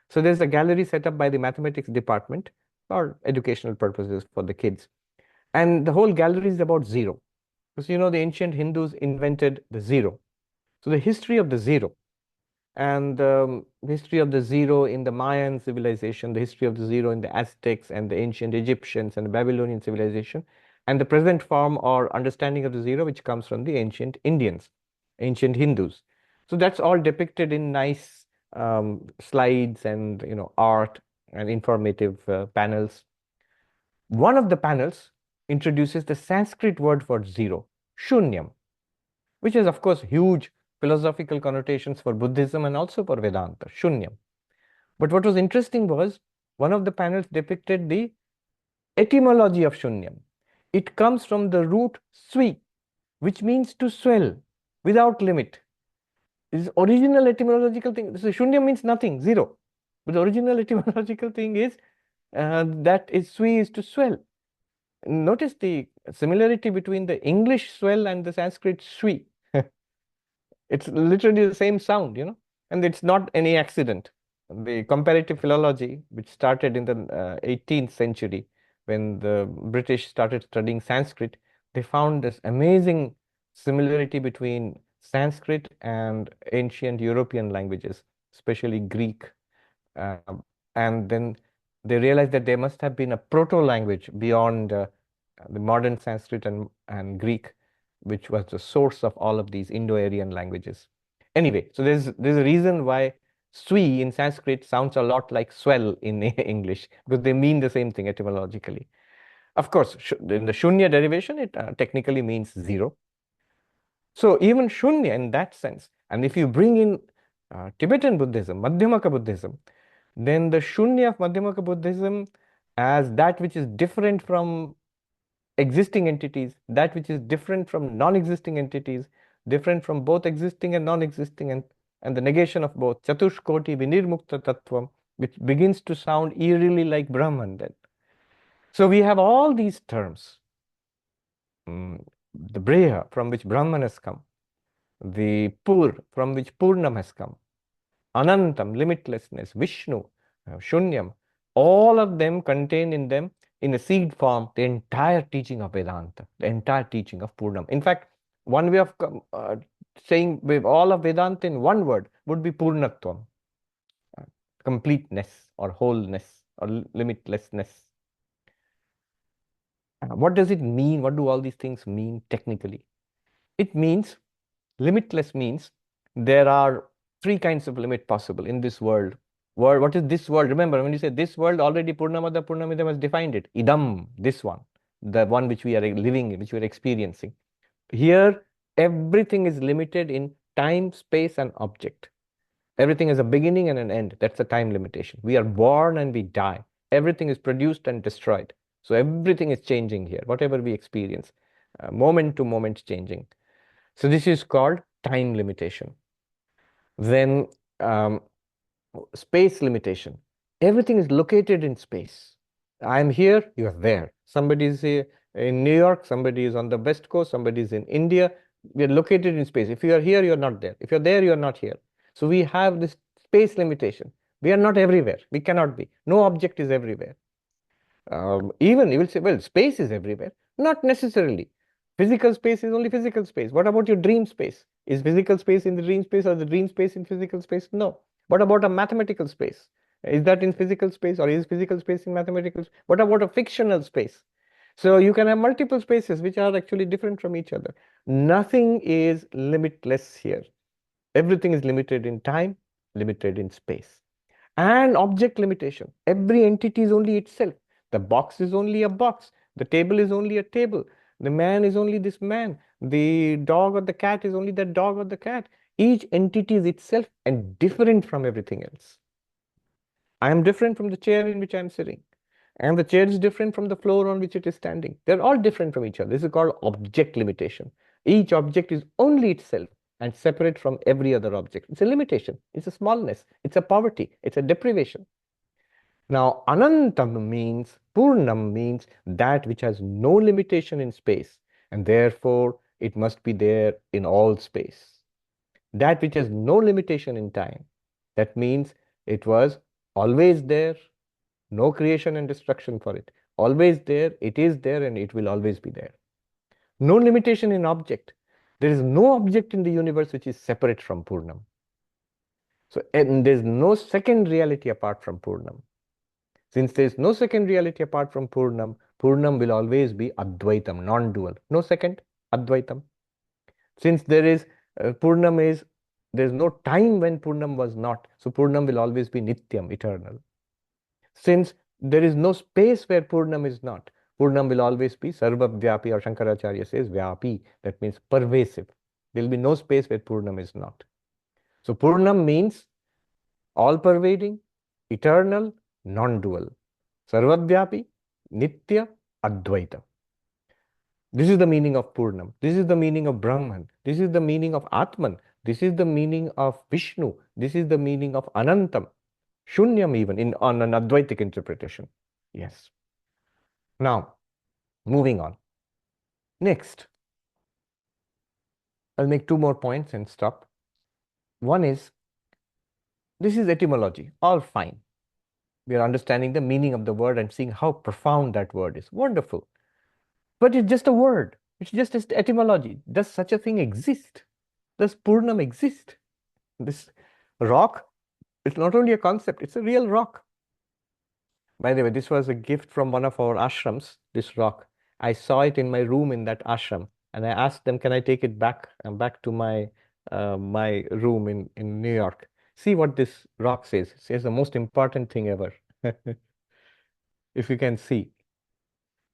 So there's a gallery set up by the mathematics department for educational purposes for the kids. And the whole gallery is about zero. Because you know, the ancient Hindus invented the zero. So the history of the zero, and the history of the zero in the Mayan civilization, the history of the zero in the Aztecs and the ancient Egyptians and the Babylonian civilization, and the present form or understanding of the zero, which comes from the ancient Indians, ancient Hindus. So that's all depicted in nice slides and art and informative panels. One of the panels introduces the Sanskrit word for zero, shunyam, which has, of course, huge philosophical connotations for Buddhism and also for Vedanta, shunyam. But what was interesting was one of the panels depicted the etymology of shunyam. It comes from the root swi, which means to swell without limit. This original etymological thing, so shunyam means nothing, zero. But the original etymological thing is that is swi is to swell. Notice the similarity between the English swell and the Sanskrit swi. It's literally the same sound, and it's not any accident. The comparative philology, which started in the 18th century, when the British started studying Sanskrit, they found this amazing similarity between Sanskrit and ancient European languages, especially Greek. Um, and then they realized that there must have been a proto-language beyond the modern Sanskrit and Greek, which was the source of all of these Indo-Aryan languages. Anyway, so there's a reason why sui in Sanskrit sounds a lot like swell in English, because they mean the same thing etymologically. Of course, in the shunya derivation, it technically means zero. So even shunya in that sense, and if you bring in Tibetan Buddhism, Madhyamaka Buddhism, then the shunya of Madhyamaka Buddhism as that which is different from existing entities, that which is different from non-existing entities, different from both existing and non-existing, and the negation of both, Chatushkoti Vinirmukta Tattvam, which begins to sound eerily like Brahman then. So we have all these terms. The Briha, from which Brahman has come, the Pur, from which Purnam has come, Anantam, limitlessness, Vishnu, Shunyam, all of them contain in them, in a seed form, the entire teaching of Vedanta, the entire teaching of Purnam. In fact, one way of saying with all of Vedanta in one word would be Purnatvam, completeness or wholeness or limitlessness. What does it mean? What do all these things mean technically? It means, limitless means there are three kinds of limit possible in this world. What is this world? Remember, when you say this world, already Purnamada Purnamidam has defined it. Idam, this one, the one which we are living in, which we are experiencing. Here, everything is limited in time, space, and object. Everything has a beginning and an end. That's the time limitation. We are born and we die. Everything is produced and destroyed. So everything is changing here, whatever we experience, moment to moment changing. So this is called time limitation. Then space limitation. Everything is located in space. I'm here, you are there. Somebody is in New York, somebody is on the West Coast, somebody is in India. We are located in space. If you are here, you're not there. If you're there, you're not here. So we have this space limitation. We are not everywhere. We cannot be. No object is everywhere. Even you will say, well, space is everywhere. Not necessarily. Physical space is only physical space. What about your dream space? Is physical space in the dream space or the dream space in physical space? No. What about a mathematical space? Is that in physical space or is physical space in mathematical space? What about a fictional space? So you can have multiple spaces which are actually different from each other. Nothing is limitless here. Everything is limited in time, limited in space. And object limitation. Every entity is only itself. The box is only a box. The table is only a table. The man is only this man. The dog or the cat is only that dog or the cat. Each entity is itself and different from everything else. I am different from the chair in which I am sitting. And the chair is different from the floor on which it is standing. They're all different from each other. This is called object limitation. Each object is only itself and separate from every other object. It's a limitation. It's a smallness. It's a poverty. It's a deprivation. Now, Anantam means, Purnam means that which has no limitation in space, and therefore it must be there in all space. That which has no limitation in time, that means it was always there, no creation and destruction for it. Always there, it is there, and it will always be there. No limitation in object. There is no object in the universe which is separate from Purnam. So, and there's no second reality apart from Purnam. Since there is no second reality apart from Purnam, Purnam will always be Advaitam, non-dual. No second, Advaitam. Since there is, Purnam is, there is no time when Purnam was not. So Purnam will always be Nityam, eternal. Since there is no space where Purnam is not, Purnam will always be Sarvavyapi, or Shankaracharya says Vyapi. That means pervasive. There will be no space where Purnam is not. So Purnam means all-pervading, eternal, non-dual. Sarvavyapi, Nitya, Advaita. This is the meaning of Purnam. This is the meaning of Brahman. This is the meaning of Atman. This is the meaning of Vishnu. This is the meaning of Anantam. Shunyam even on an Advaitic interpretation. Yes. Now, moving on. Next, I'll make two more points and stop. One is, this is etymology, all fine. We are understanding the meaning of the word and seeing how profound that word is. Wonderful. But it's just a word. It's just etymology. Does such a thing exist? Does Purnam exist? This rock, it's not only a concept, it's a real rock. By the way, this was a gift from one of our ashrams, this rock. I saw it in my room in that ashram, and I asked them, can I take it back to my room in New York? See what this rock says. It says the most important thing ever. If you can see.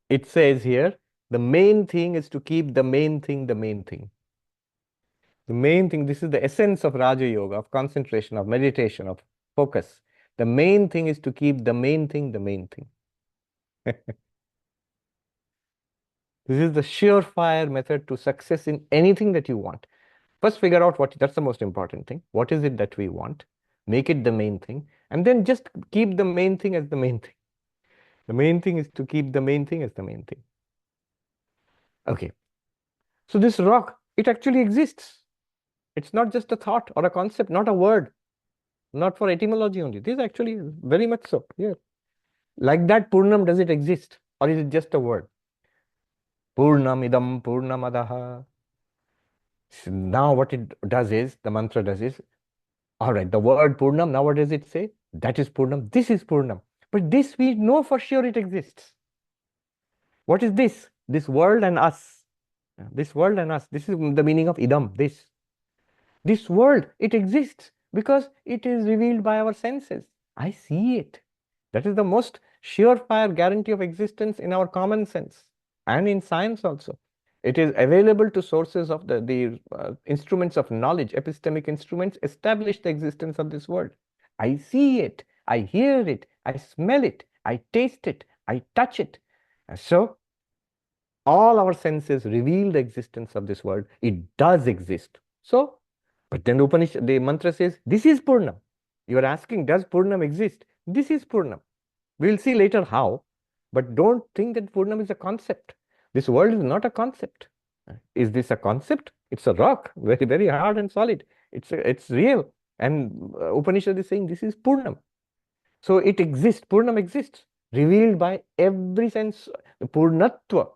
It says here, the main thing is to keep the main thing the main thing. The main thing, this is the essence of Raja Yoga, of concentration, of meditation, of focus. The main thing is to keep the main thing the main thing. This is the surefire method to success in anything that you want. First, figure out that's the most important thing. What is it that we want? Make it the main thing. And then just keep the main thing as the main thing. The main thing is to keep the main thing as the main thing. Okay. So this rock, it actually exists. It's not just a thought or a concept, not a word, not for etymology only. This actually is very much so. Yeah. Like that, Purnam, does it exist? Or is it just a word? Purnam idam purnamadaha. So now what it does is, the mantra does is, all right, the word Purnam, now what does it say? That is Purnam, this is Purnam. But this we know for sure it exists. What is this? This world and us. This world and us. This is the meaning of idam, this. This world, it exists because it is revealed by our senses. I see it. That is the most surefire guarantee of existence in our common sense and in science also. It is available to sources of the instruments of knowledge, epistemic instruments, establish the existence of this world. I see it, I hear it, I smell it, I taste it, I touch it. And so all our senses reveal the existence of this world. It does exist. So, but then the mantra says, this is Purnam. You are asking, does Purnam exist? This is Purnam. We'll see later how, but don't think that Purnam is a concept. This world is not a concept. Is this a concept? It's a rock, very, very hard and solid. It's real. And Upanishad is saying this is Purnam. So it exists, Purnam exists, revealed by every sense. Purnatva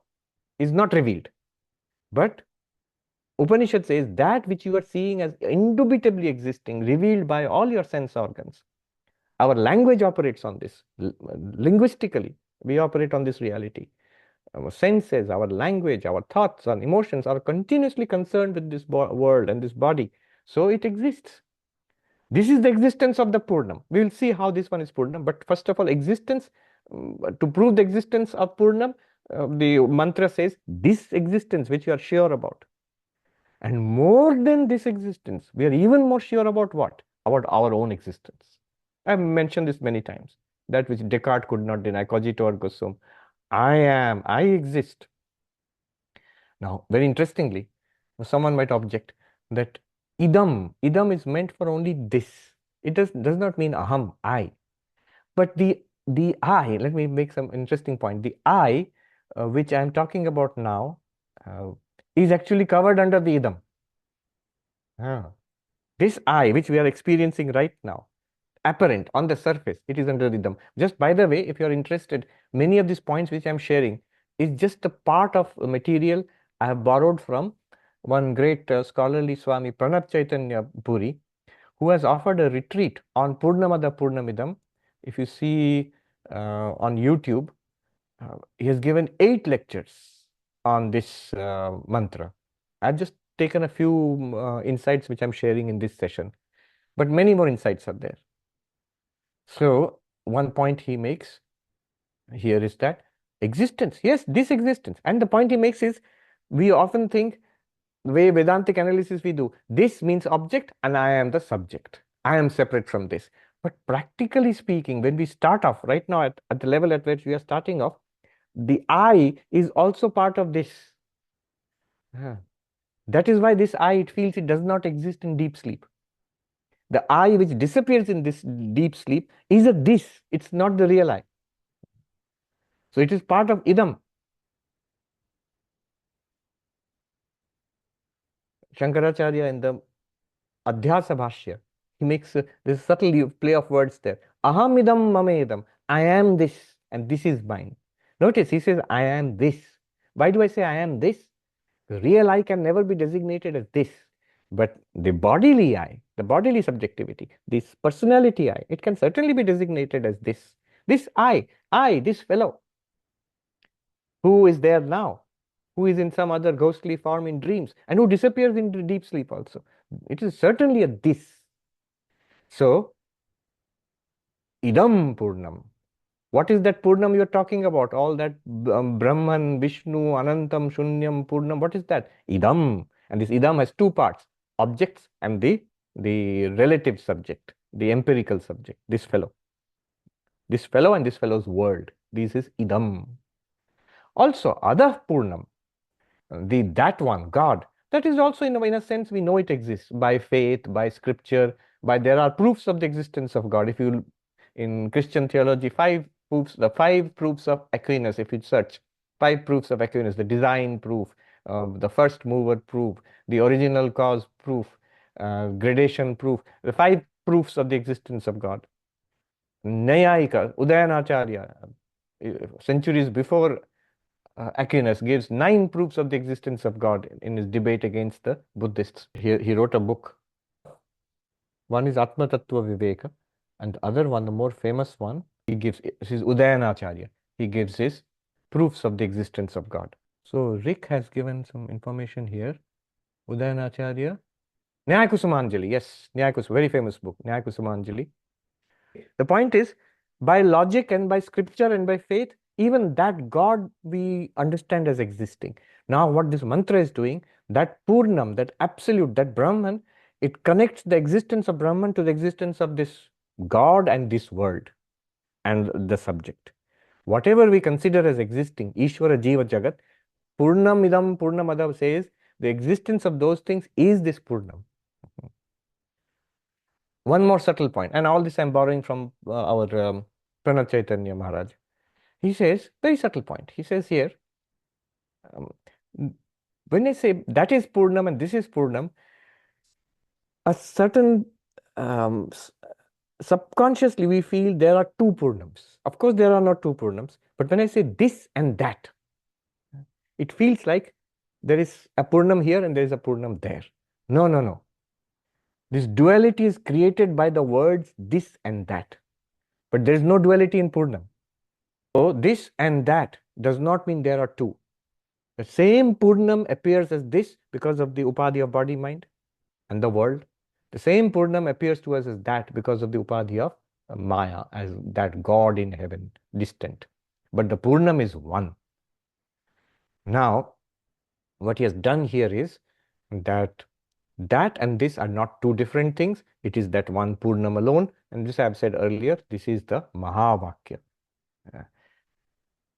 is not revealed. But Upanishad says that which you are seeing as indubitably existing, revealed by all your sense organs. Our language operates on this. Linguistically, we operate on this reality. Our senses, our language, our thoughts and emotions are continuously concerned with this world and this body. So it exists. This is the existence of the Purnam. We will see how this one is Purnam. But first of all, existence, to prove the existence of Purnam, the mantra says, this existence which you are sure about. And more than this existence, we are even more sure about what? About our own existence. I've mentioned this many times. That which Descartes could not deny, cogito ergo sum. I am, I exist. Now, very interestingly, someone might object that idam is meant for only this. It does not mean aham, I. But the I, let me make some interesting point. The I, which I am talking about now, is actually covered under the idam. This I, which we are experiencing right now, apparent on the surface, it is under rhythm. Just by the way, if you're interested, many of these points which I'm sharing is just a part of material I have borrowed from one great scholarly Swami Pranab Chaitanya Puri, who has offered a retreat on Purnamada Purnamidam. If you see on YouTube, he has given 8 lectures on this mantra. I've just taken a few insights which I'm sharing in this session, but many more insights are there. So one point he makes here is that existence, yes, this existence. And the point he makes is, we often think the way Vedantic analysis we do, this means object and I am the subject. I am separate from this. But practically speaking, when we start off right now at the level at which we are starting off, the I is also part of this. That is why this I, it feels it does not exist in deep sleep. The I which disappears in this deep sleep is a this. It's not the real I. So it is part of idam. Shankaracharya in the Adhyasa Bhashya, he makes this subtle play of words there. Aham idam mamedam. I am this, and this is mine. Notice he says, I am this. Why do I say I am this? The real I can never be designated as this. But the bodily I, the bodily subjectivity, this personality I, it can certainly be designated as this. This I, this fellow, who is there now, who is in some other ghostly form in dreams, and who disappears into deep sleep also. It is certainly a this. So, idam purnam. What is that purnam you are talking about? All that Brahman, Vishnu, Anantam, Shunyam, Purnam, what is that? Idam. And this idam has two parts, objects and the relative subject, the empirical subject, this fellow. This fellow and this fellow's world. This is idam. Also, other purnam, that one, God, that is also in a sense we know it exists by faith, by scripture, by there are proofs of the existence of God. If you in Christian theology, the five proofs of Aquinas, if you search, five proofs of Aquinas, the design proof, the first mover proof, the original cause proof, gradation proof, the five proofs of the existence of God. Nyayika, Udayanacharya, centuries before Aquinas gives 9 proofs of the existence of God in his debate against the Buddhists. He wrote a book. One is Atma Tattva Viveka, and the other one, the more famous one, this is Udayanacharya. He gives his proofs of the existence of God. So Rick has given some information here. Udayanacharya. Nyayakusumanjali, yes, Nyayakus, very famous book, Nyayakusumanjali. The point is, by logic and by scripture and by faith, even that God we understand as existing. Now, what this mantra is doing, that Purnam, that absolute, that Brahman, it connects the existence of Brahman to the existence of this God and this world and the subject. Whatever we consider as existing, Ishvara, Jiva, Jagat, Purnam Idam Purnamadam says the existence of those things is this Purnam. One more subtle point, and all this I'm borrowing from our Pranat Chaitanya Maharaj. He says, very subtle point. He says here, um, when I say that is Purnam and this is Purnam, a certain subconsciously we feel there are two Purnams. Of course, there are not two Purnams, but when I say this and that, it feels like there is a Purnam here and there is a Purnam there. No, no, no. This duality is created by the words this and that, but there is no duality in Purnam. So this and that does not mean there are two. The same Purnam appears as this because of the upadhi of body, mind, and the world. The same Purnam appears to us as that because of the upadhi of Maya, as that God in heaven, distant. But the Purnam is one. Now, what he has done here is that and this are not two different things. It is that one Purnam alone. And this I have said earlier, this is the Mahavakya.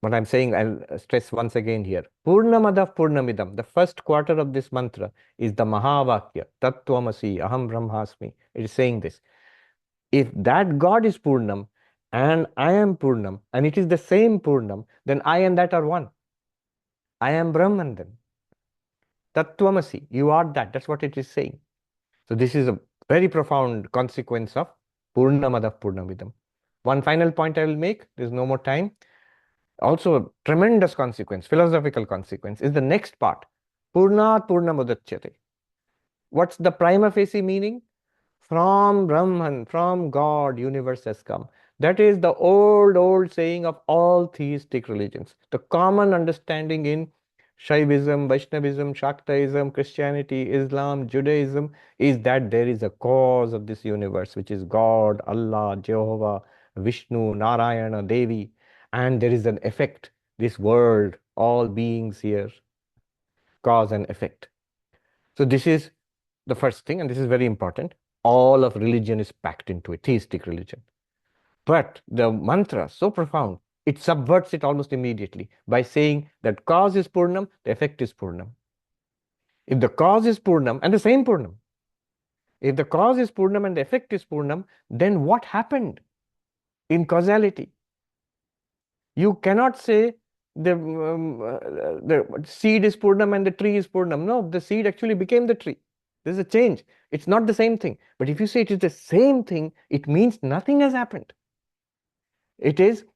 What I'm saying, I'll stress once again here. Purnamadav Purnamidam, the first quarter of this mantra is the Mahavakya, Tattvamasi, Aham Brahmasmi. It is saying this. If that God is Purnam and I am Purnam and it is the same Purnam, then I and that are one. I am Brahman then. Tattvamasi, you are that. That's what it is saying. So this is a very profound consequence of Purnamadav Purnamidam. One final point I will make, there's no more time. Also a tremendous consequence, philosophical consequence, is the next part. Purnat Purnamudachyate. What's the prima facie meaning? From Brahman, from God, universe has come. That is the old saying of all theistic religions. The common understanding in Shaivism, Vaishnavism, Shaktaism, Christianity, Islam, Judaism is that there is a cause of this universe, which is God, Allah, Jehovah, Vishnu, Narayana, Devi, and there is an effect, this world, all beings here, cause and effect. So this is the first thing, and this is very important. All of religion is packed into it, theistic religion. But the mantra, so profound, it subverts it almost immediately by saying that cause is Purnam, the effect is Purnam. If the cause is Purnam, and the same Purnam, if the cause is Purnam and the effect is Purnam, then what happened in causality? You cannot say the seed is Purnam and the tree is Purnam. No, the seed actually became the tree. There's a change. It's not the same thing. But if you say it is the same thing, it means nothing has happened. It is,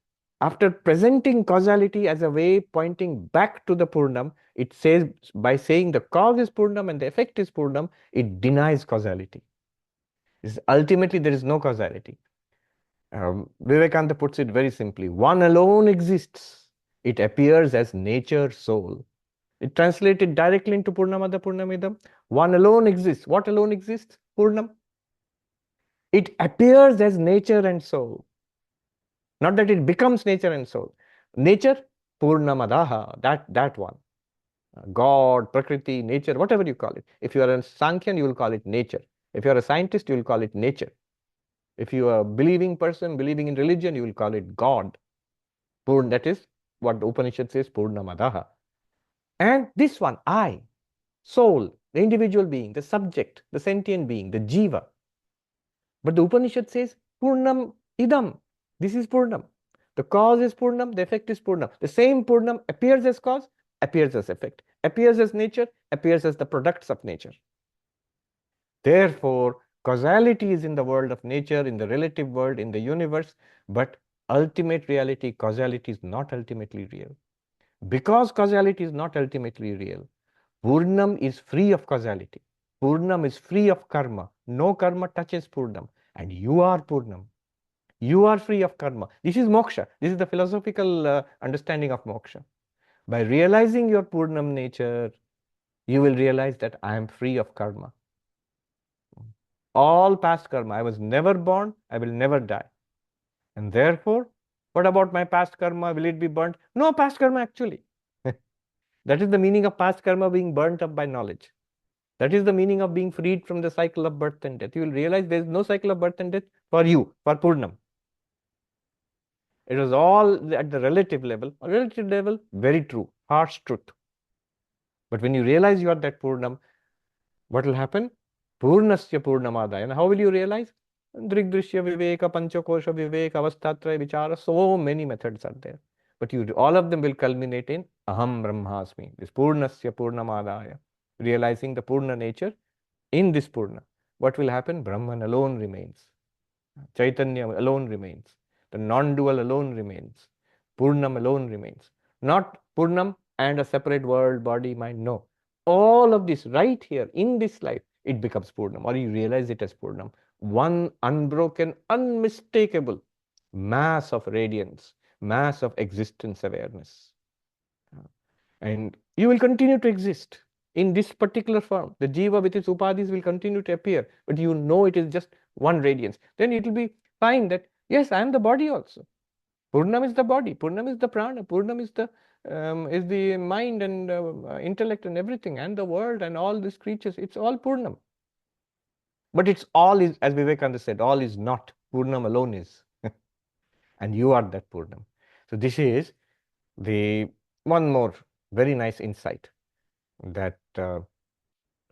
after presenting causality as a way pointing back to the Purnam, it says, by saying the cause is Purnam and the effect is Purnam, it denies causality. Ultimately, there is no causality. Vivekananda puts it very simply: one alone exists. It appears as nature, soul. It translated directly into Purnamada Purnamidam. One alone exists. What alone exists? Purnam. It appears as nature and soul. Not that it becomes nature and soul. Nature, Purnamadaha, that one. God, Prakriti, nature, whatever you call it. If you are a Sankhyan, you will call it nature. If you are a scientist, you will call it nature. If you are a believing person, believing in religion, you will call it God. That is what the Upanishad says, Purnamadaha. And this one, I, soul, the individual being, the subject, the sentient being, the jiva. But the Upanishad says, Purnam idam. This is Purnam. The cause is Purnam, the effect is Purnam. The same Purnam appears as cause, appears as effect, appears as nature, appears as the products of nature. Therefore, causality is in the world of nature, in the relative world, in the universe, but ultimate reality, causality is not ultimately real. Because causality is not ultimately real, Purnam is free of causality. Purnam is free of karma. No karma touches Purnam. And you are Purnam. You are free of karma. This is moksha. This is the philosophical understanding of moksha. By realizing your Purnam nature, you will realize that I am free of karma. All past karma. I was never born. I will never die. And therefore, what about my past karma? Will it be burnt? No past karma actually. That is the meaning of past karma being burnt up by knowledge. That is the meaning of being freed from the cycle of birth and death. You will realize there is no cycle of birth and death for you, for Purnam. It was all at the relative level. Relative level, very true, harsh truth. But when you realize you are that Purnam, what will happen? Purnasya Purnamadaya. And how will you realize? Drigdrishya Viveka, Panchakosha Viveka, Avastatraya Vichara. So many methods are there. But all of them will culminate in Aham Brahmasmi, this Purnasya Purnamadaya. Realizing the Purna nature in this Purna. What will happen? Brahman alone remains. Chaitanya alone remains. The non-dual alone remains. Purnam alone remains. Not Purnam and a separate world, body, mind. No. All of this right here in this life, it becomes Purnam, or you realize it as Purnam. One unbroken, unmistakable mass of radiance, mass of existence awareness. And you will continue to exist in this particular form. The jiva with its upadhis will continue to appear, but you know it is just one radiance. Then it will be fine that, yes, I am the body also. Purnam is the body, Purnam is the prana, Purnam is the mind and intellect and everything, and the world and all these creatures. It's all Purnam. But it's all is, as Vivekananda said, all is not. Purnam alone is. And you are that Purnam. So this is the one more very nice insight, that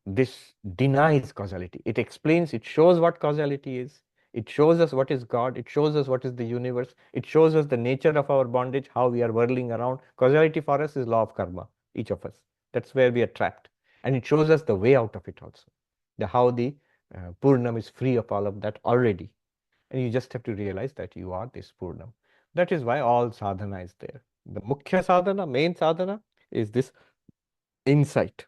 this denies causality. It explains, it shows what causality is. It shows us what is God. It shows us what is the universe. It shows us the nature of our bondage, how we are whirling around. Causality for us is law of karma, each of us. That's where we are trapped. And it shows us the way out of it also. How the Purnam is free of all of that already. And you just have to realize that you are this Purnam. That is why all sadhana is there. The mukhya sadhana, main sadhana, is this insight.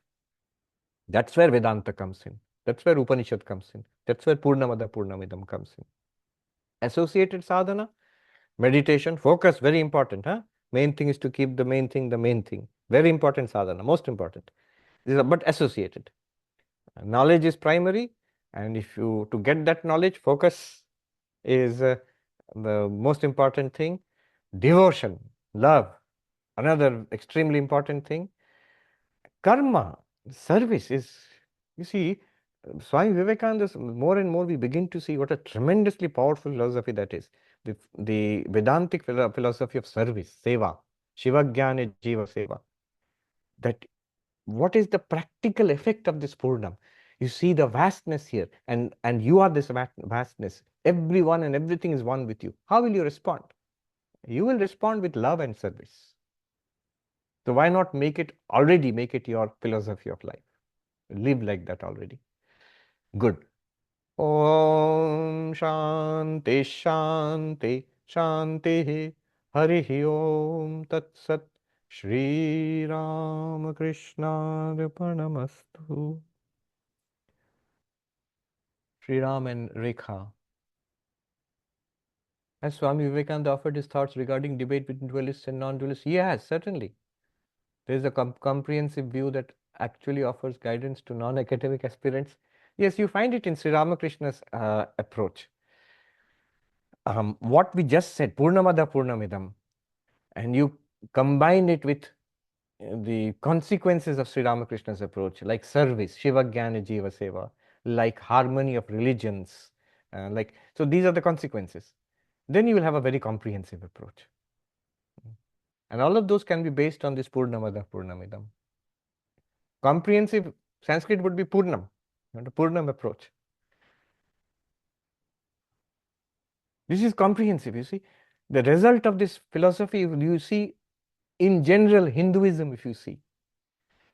That's where Vedanta comes in. That's where Upanishad comes in. That's where Purnamada Purnamidam comes in. Associated sadhana, meditation, focus, very important. Main thing is to keep the main thing the main thing. Very important sadhana, most important. But associated. Knowledge is primary, and if you, to get that knowledge, focus is the most important thing. Devotion, love, another extremely important thing. Karma, service is, you see, Swami Vivekananda, more and more we begin to see what a tremendously powerful philosophy that is. The Vedantic philosophy of service, seva, Shiva Jnana Jiva Seva. That what is the practical effect of this Purnam? You see the vastness here, and you are this vastness. Everyone and everything is one with you. How will you respond? You will respond with love and service. So why not make it your philosophy of life? Live like that already. Good. Om Shanti Shanti Shanti Hari Om Tat Sat Shri Ram Krishna Arpanamastu. Sri Ram and Rekha. Has Swami Vivekananda offered his thoughts regarding debate between dualists and non-dualists? Yes, certainly. There is a comprehensive view that actually offers guidance to non-academic aspirants. Yes, you find it in Sri Ramakrishna's approach. What we just said, Purnamada Purnamidam, and you combine it with the consequences of Sri Ramakrishna's approach, like service, Shiva Jnana Jiva Seva, like harmony of religions, so these are the consequences. Then you will have a very comprehensive approach. And all of those can be based on this Purnamada Purnamidam. Comprehensive Sanskrit would be Purnam, not a Purnam approach. This is comprehensive, you see. The result of this philosophy, you see, in general, Hinduism, if you see.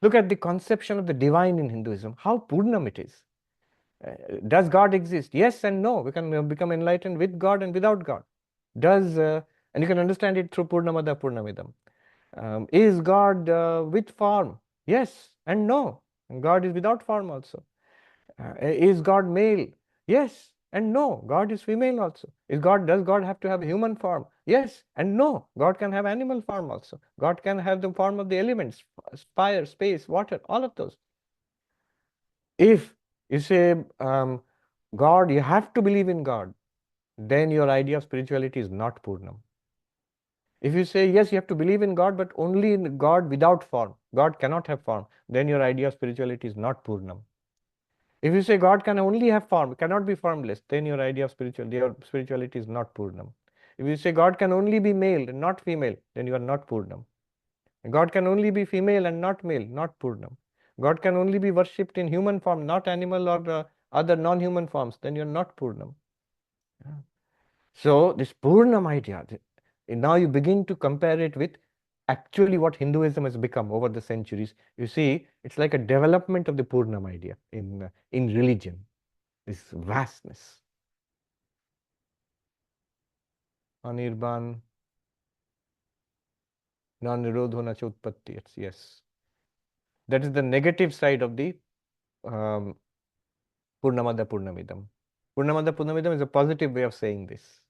Look at the conception of the divine in Hinduism, how Purnam it is. Does God exist? Yes and no. We can become enlightened with God and without God. And you can understand it through Purnamada Purnamidam. Is God with form? Yes and no. And God is without form also. Is God male? Yes and no. God is female also. Does God have to have a human form? Yes and no. God can have animal form also. God can have the form of the elements, fire, space, water, all of those. If you say God, you have to believe in God, then your idea of spirituality is not Purnam. If you say, yes, you have to believe in God, but only in God without form, God cannot have form, then your idea of spirituality is not Purnam. If you say God can only have form, cannot be formless, then your idea of spirituality is not Purnam. If you say God can only be male and not female, then you are not Purnam. God can only be female and not male, not Purnam. God can only be worshipped in human form, not animal or other non-human forms, then you're not Purnam. Yeah. So this Purnam idea, now you begin to compare it with actually what Hinduism has become over the centuries. You see, it's like a development of the Purnam idea in religion, this vastness. Anirban, non-nirodho na chotpatti, yes. That is the negative side of the um, Purnamada Purnamidam. Purnamada Purnamidam is a positive way of saying this.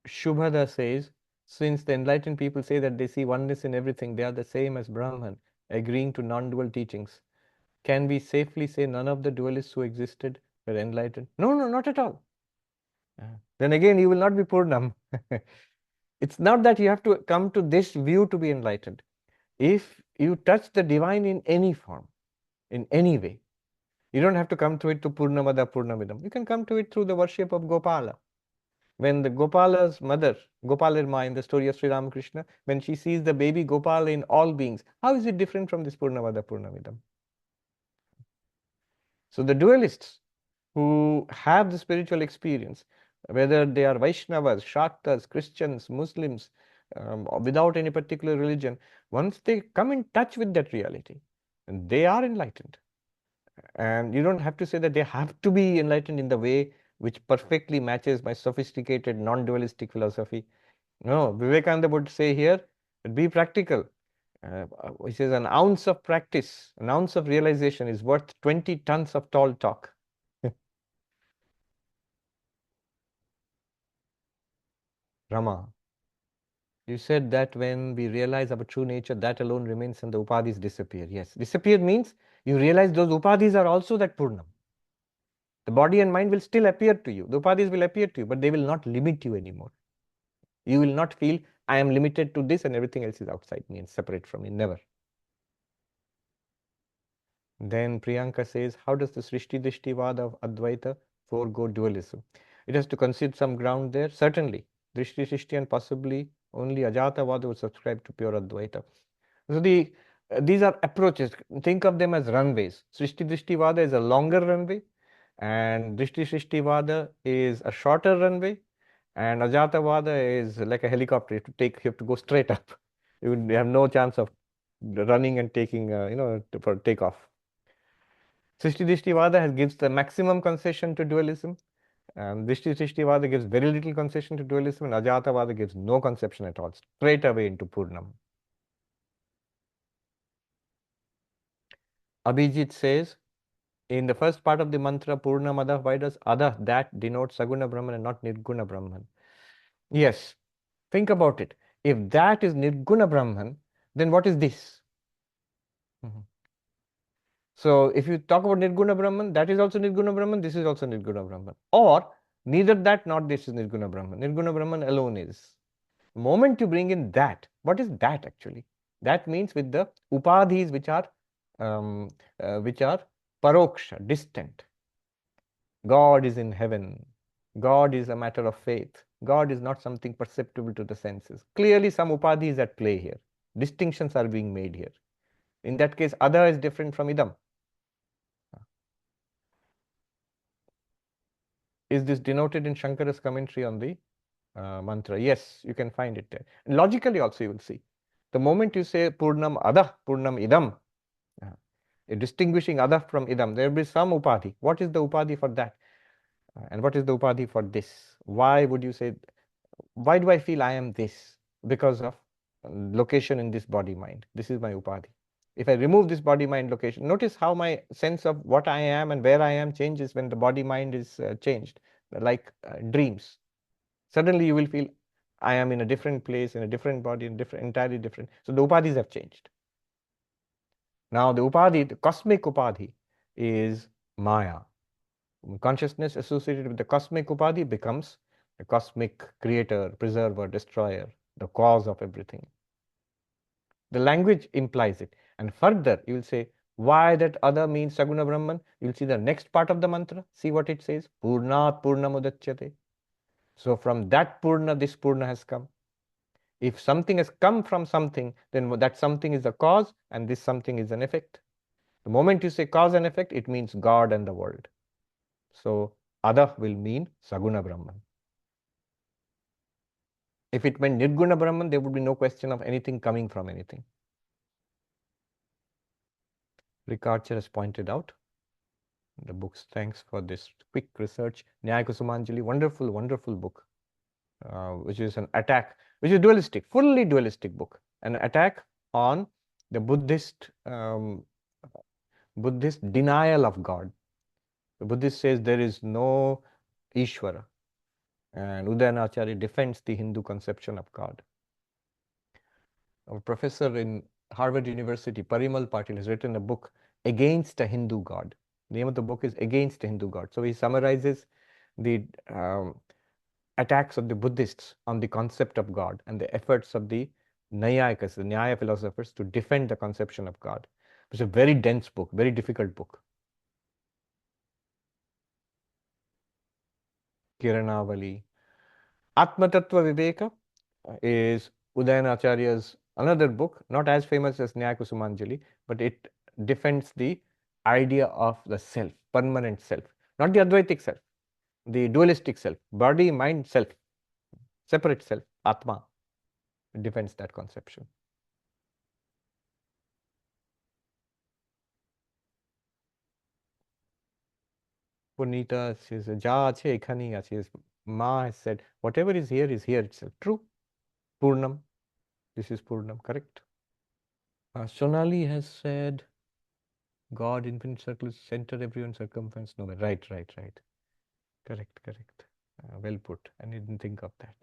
Shubhada says, since the enlightened people say that they see oneness in everything, they are the same as Brahman, agreeing to non-dual teachings. Can we safely say none of the dualists who existed were enlightened? No, no, not at all. Then again, you will not be Purnam. It's not that you have to come to this view to be enlightened. If you touch the divine in any form, in any way, you don't have to come to it to Purnamada Purnamidam. You can come to it through the worship of Gopala. When the Gopala's mother, Gopalarma in the story of Sri Ramakrishna, when she sees the baby Gopala in all beings, how is it different from this Purnamada Purnamidam? So the dualists who have the spiritual experience, whether they are Vaishnavas, Shaktas, Christians, Muslims, without any particular religion, once they come in touch with that reality, they are enlightened. And you don't have to say that they have to be enlightened in the way which perfectly matches my sophisticated non-dualistic philosophy. No, Vivekananda would say here, be practical. He says an ounce of practice, an ounce of realization is worth 20 tons of tall talk. Rama, you said that when we realize our true nature, that alone remains and the upadhis disappear. Yes, disappear means you realize those upadhis are also that Purnam. The body and mind will still appear to you. The upadhis will appear to you, but they will not limit you anymore. You will not feel, I am limited to this and everything else is outside me and separate from me. Never. Then Priyanka says, how does the Srishti Dishti Vada of Advaita forego dualism? It has to consider some ground there. Certainly, Drishti Srishti and possibly only Ajata Vada would subscribe to pure Advaita. So these are approaches. Think of them as runways. Srishti Drishti Vada is a longer runway, and Drishti Srishti Vada is a shorter runway, and Ajata Vada is like a helicopter. You have to go straight up. You have no chance of running and taking, for takeoff. Srishti gives the maximum concession to dualism. Srishtivada gives very little concession to dualism, and Ajatavada gives no concession at all, straight away into Purnam. Abhijit says, in the first part of the mantra, Purnam Adah, why does Adah, that denotes Saguna Brahman and not Nirguna Brahman? Yes, think about it. If that is Nirguna Brahman, then what is this? So if you talk about Nirguna Brahman, that is also Nirguna Brahman, this is also Nirguna Brahman. Or neither that nor this is Nirguna Brahman. Nirguna Brahman alone is. The moment you bring in that, what is that actually? That means with the upadhis which are paroksha, distant. God is in heaven. God is a matter of faith. God is not something perceptible to the senses. Clearly some upadhi is at play here. Distinctions are being made here. In that case, Ada is different from Idam. Is this denoted in Shankara's commentary on the mantra? Yes, you can find it there. Logically also you will see. The moment you say Purnam Adah, Purnam Idam, distinguishing Adah from Idam, there will be some upadhi. What is the upadhi for that? And what is the upadhi for this? Why would you say, why do I feel I am this? Because of location in this body mind. This is my upadhi. If I remove this body mind location, notice how my sense of what I am and where I am changes when the body mind is changed, like dreams. Suddenly you will feel I am in a different place, in a different body, entirely different. So the upadhis have changed. Now the upadhi, the cosmic upadhi, is Maya. Consciousness associated with the cosmic upadhi becomes the cosmic creator, preserver, destroyer, the cause of everything. The language implies it. And further, you will say, why that other means Saguna Brahman? You will see the next part of the mantra. See what it says. Purnat Purnamudachyate. So from that Purna, this Purna has come. If something has come from something, then that something is a cause and this something is an effect. The moment you say cause and effect, it means God and the world. So Ada will mean Saguna Brahman. If it meant Nirguna Brahman, there would be no question of anything coming from anything. Rick Archer has pointed out the books. Thanks for this quick research. Nyaya Kusumanjali, wonderful, wonderful book, which is an attack, which is dualistic, fully dualistic book, an attack on the Buddhist denial of God. The Buddhist says there is no Ishvara, and Udayanacharya defends the Hindu conception of God. Our professor in Harvard University, Parimal Patil, has written a book against a Hindu God. The name of the book is Against a Hindu God. So he summarizes the attacks of the Buddhists on the concept of God and the efforts of the Nayayikas, the Nyaya philosophers, to defend the conception of God. It's a very dense book, very difficult book. Kiranavali. Atma Tattva Viveka is Udayanacharya's another book, not as famous as Nyaya Kusumanjali, but it defends the idea of the self, permanent self, not the Advaitic self, the dualistic self, body, mind, self, separate self, Atma. It defends that conception. Punita says, Ja ache ekhani ache. Ma has said, whatever is here itself. True. Purnam. This is Purnam, correct? Sonali has said, God, infinite circle, center, everyone, circumference, nowhere. Right. Correct. Well put. I didn't think of that.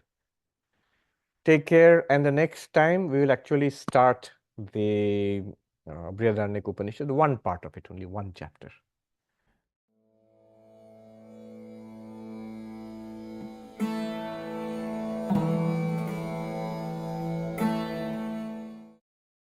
Take care. And the next time we will actually start the Brihadaranyaka Upanishad, one part of it, only one chapter.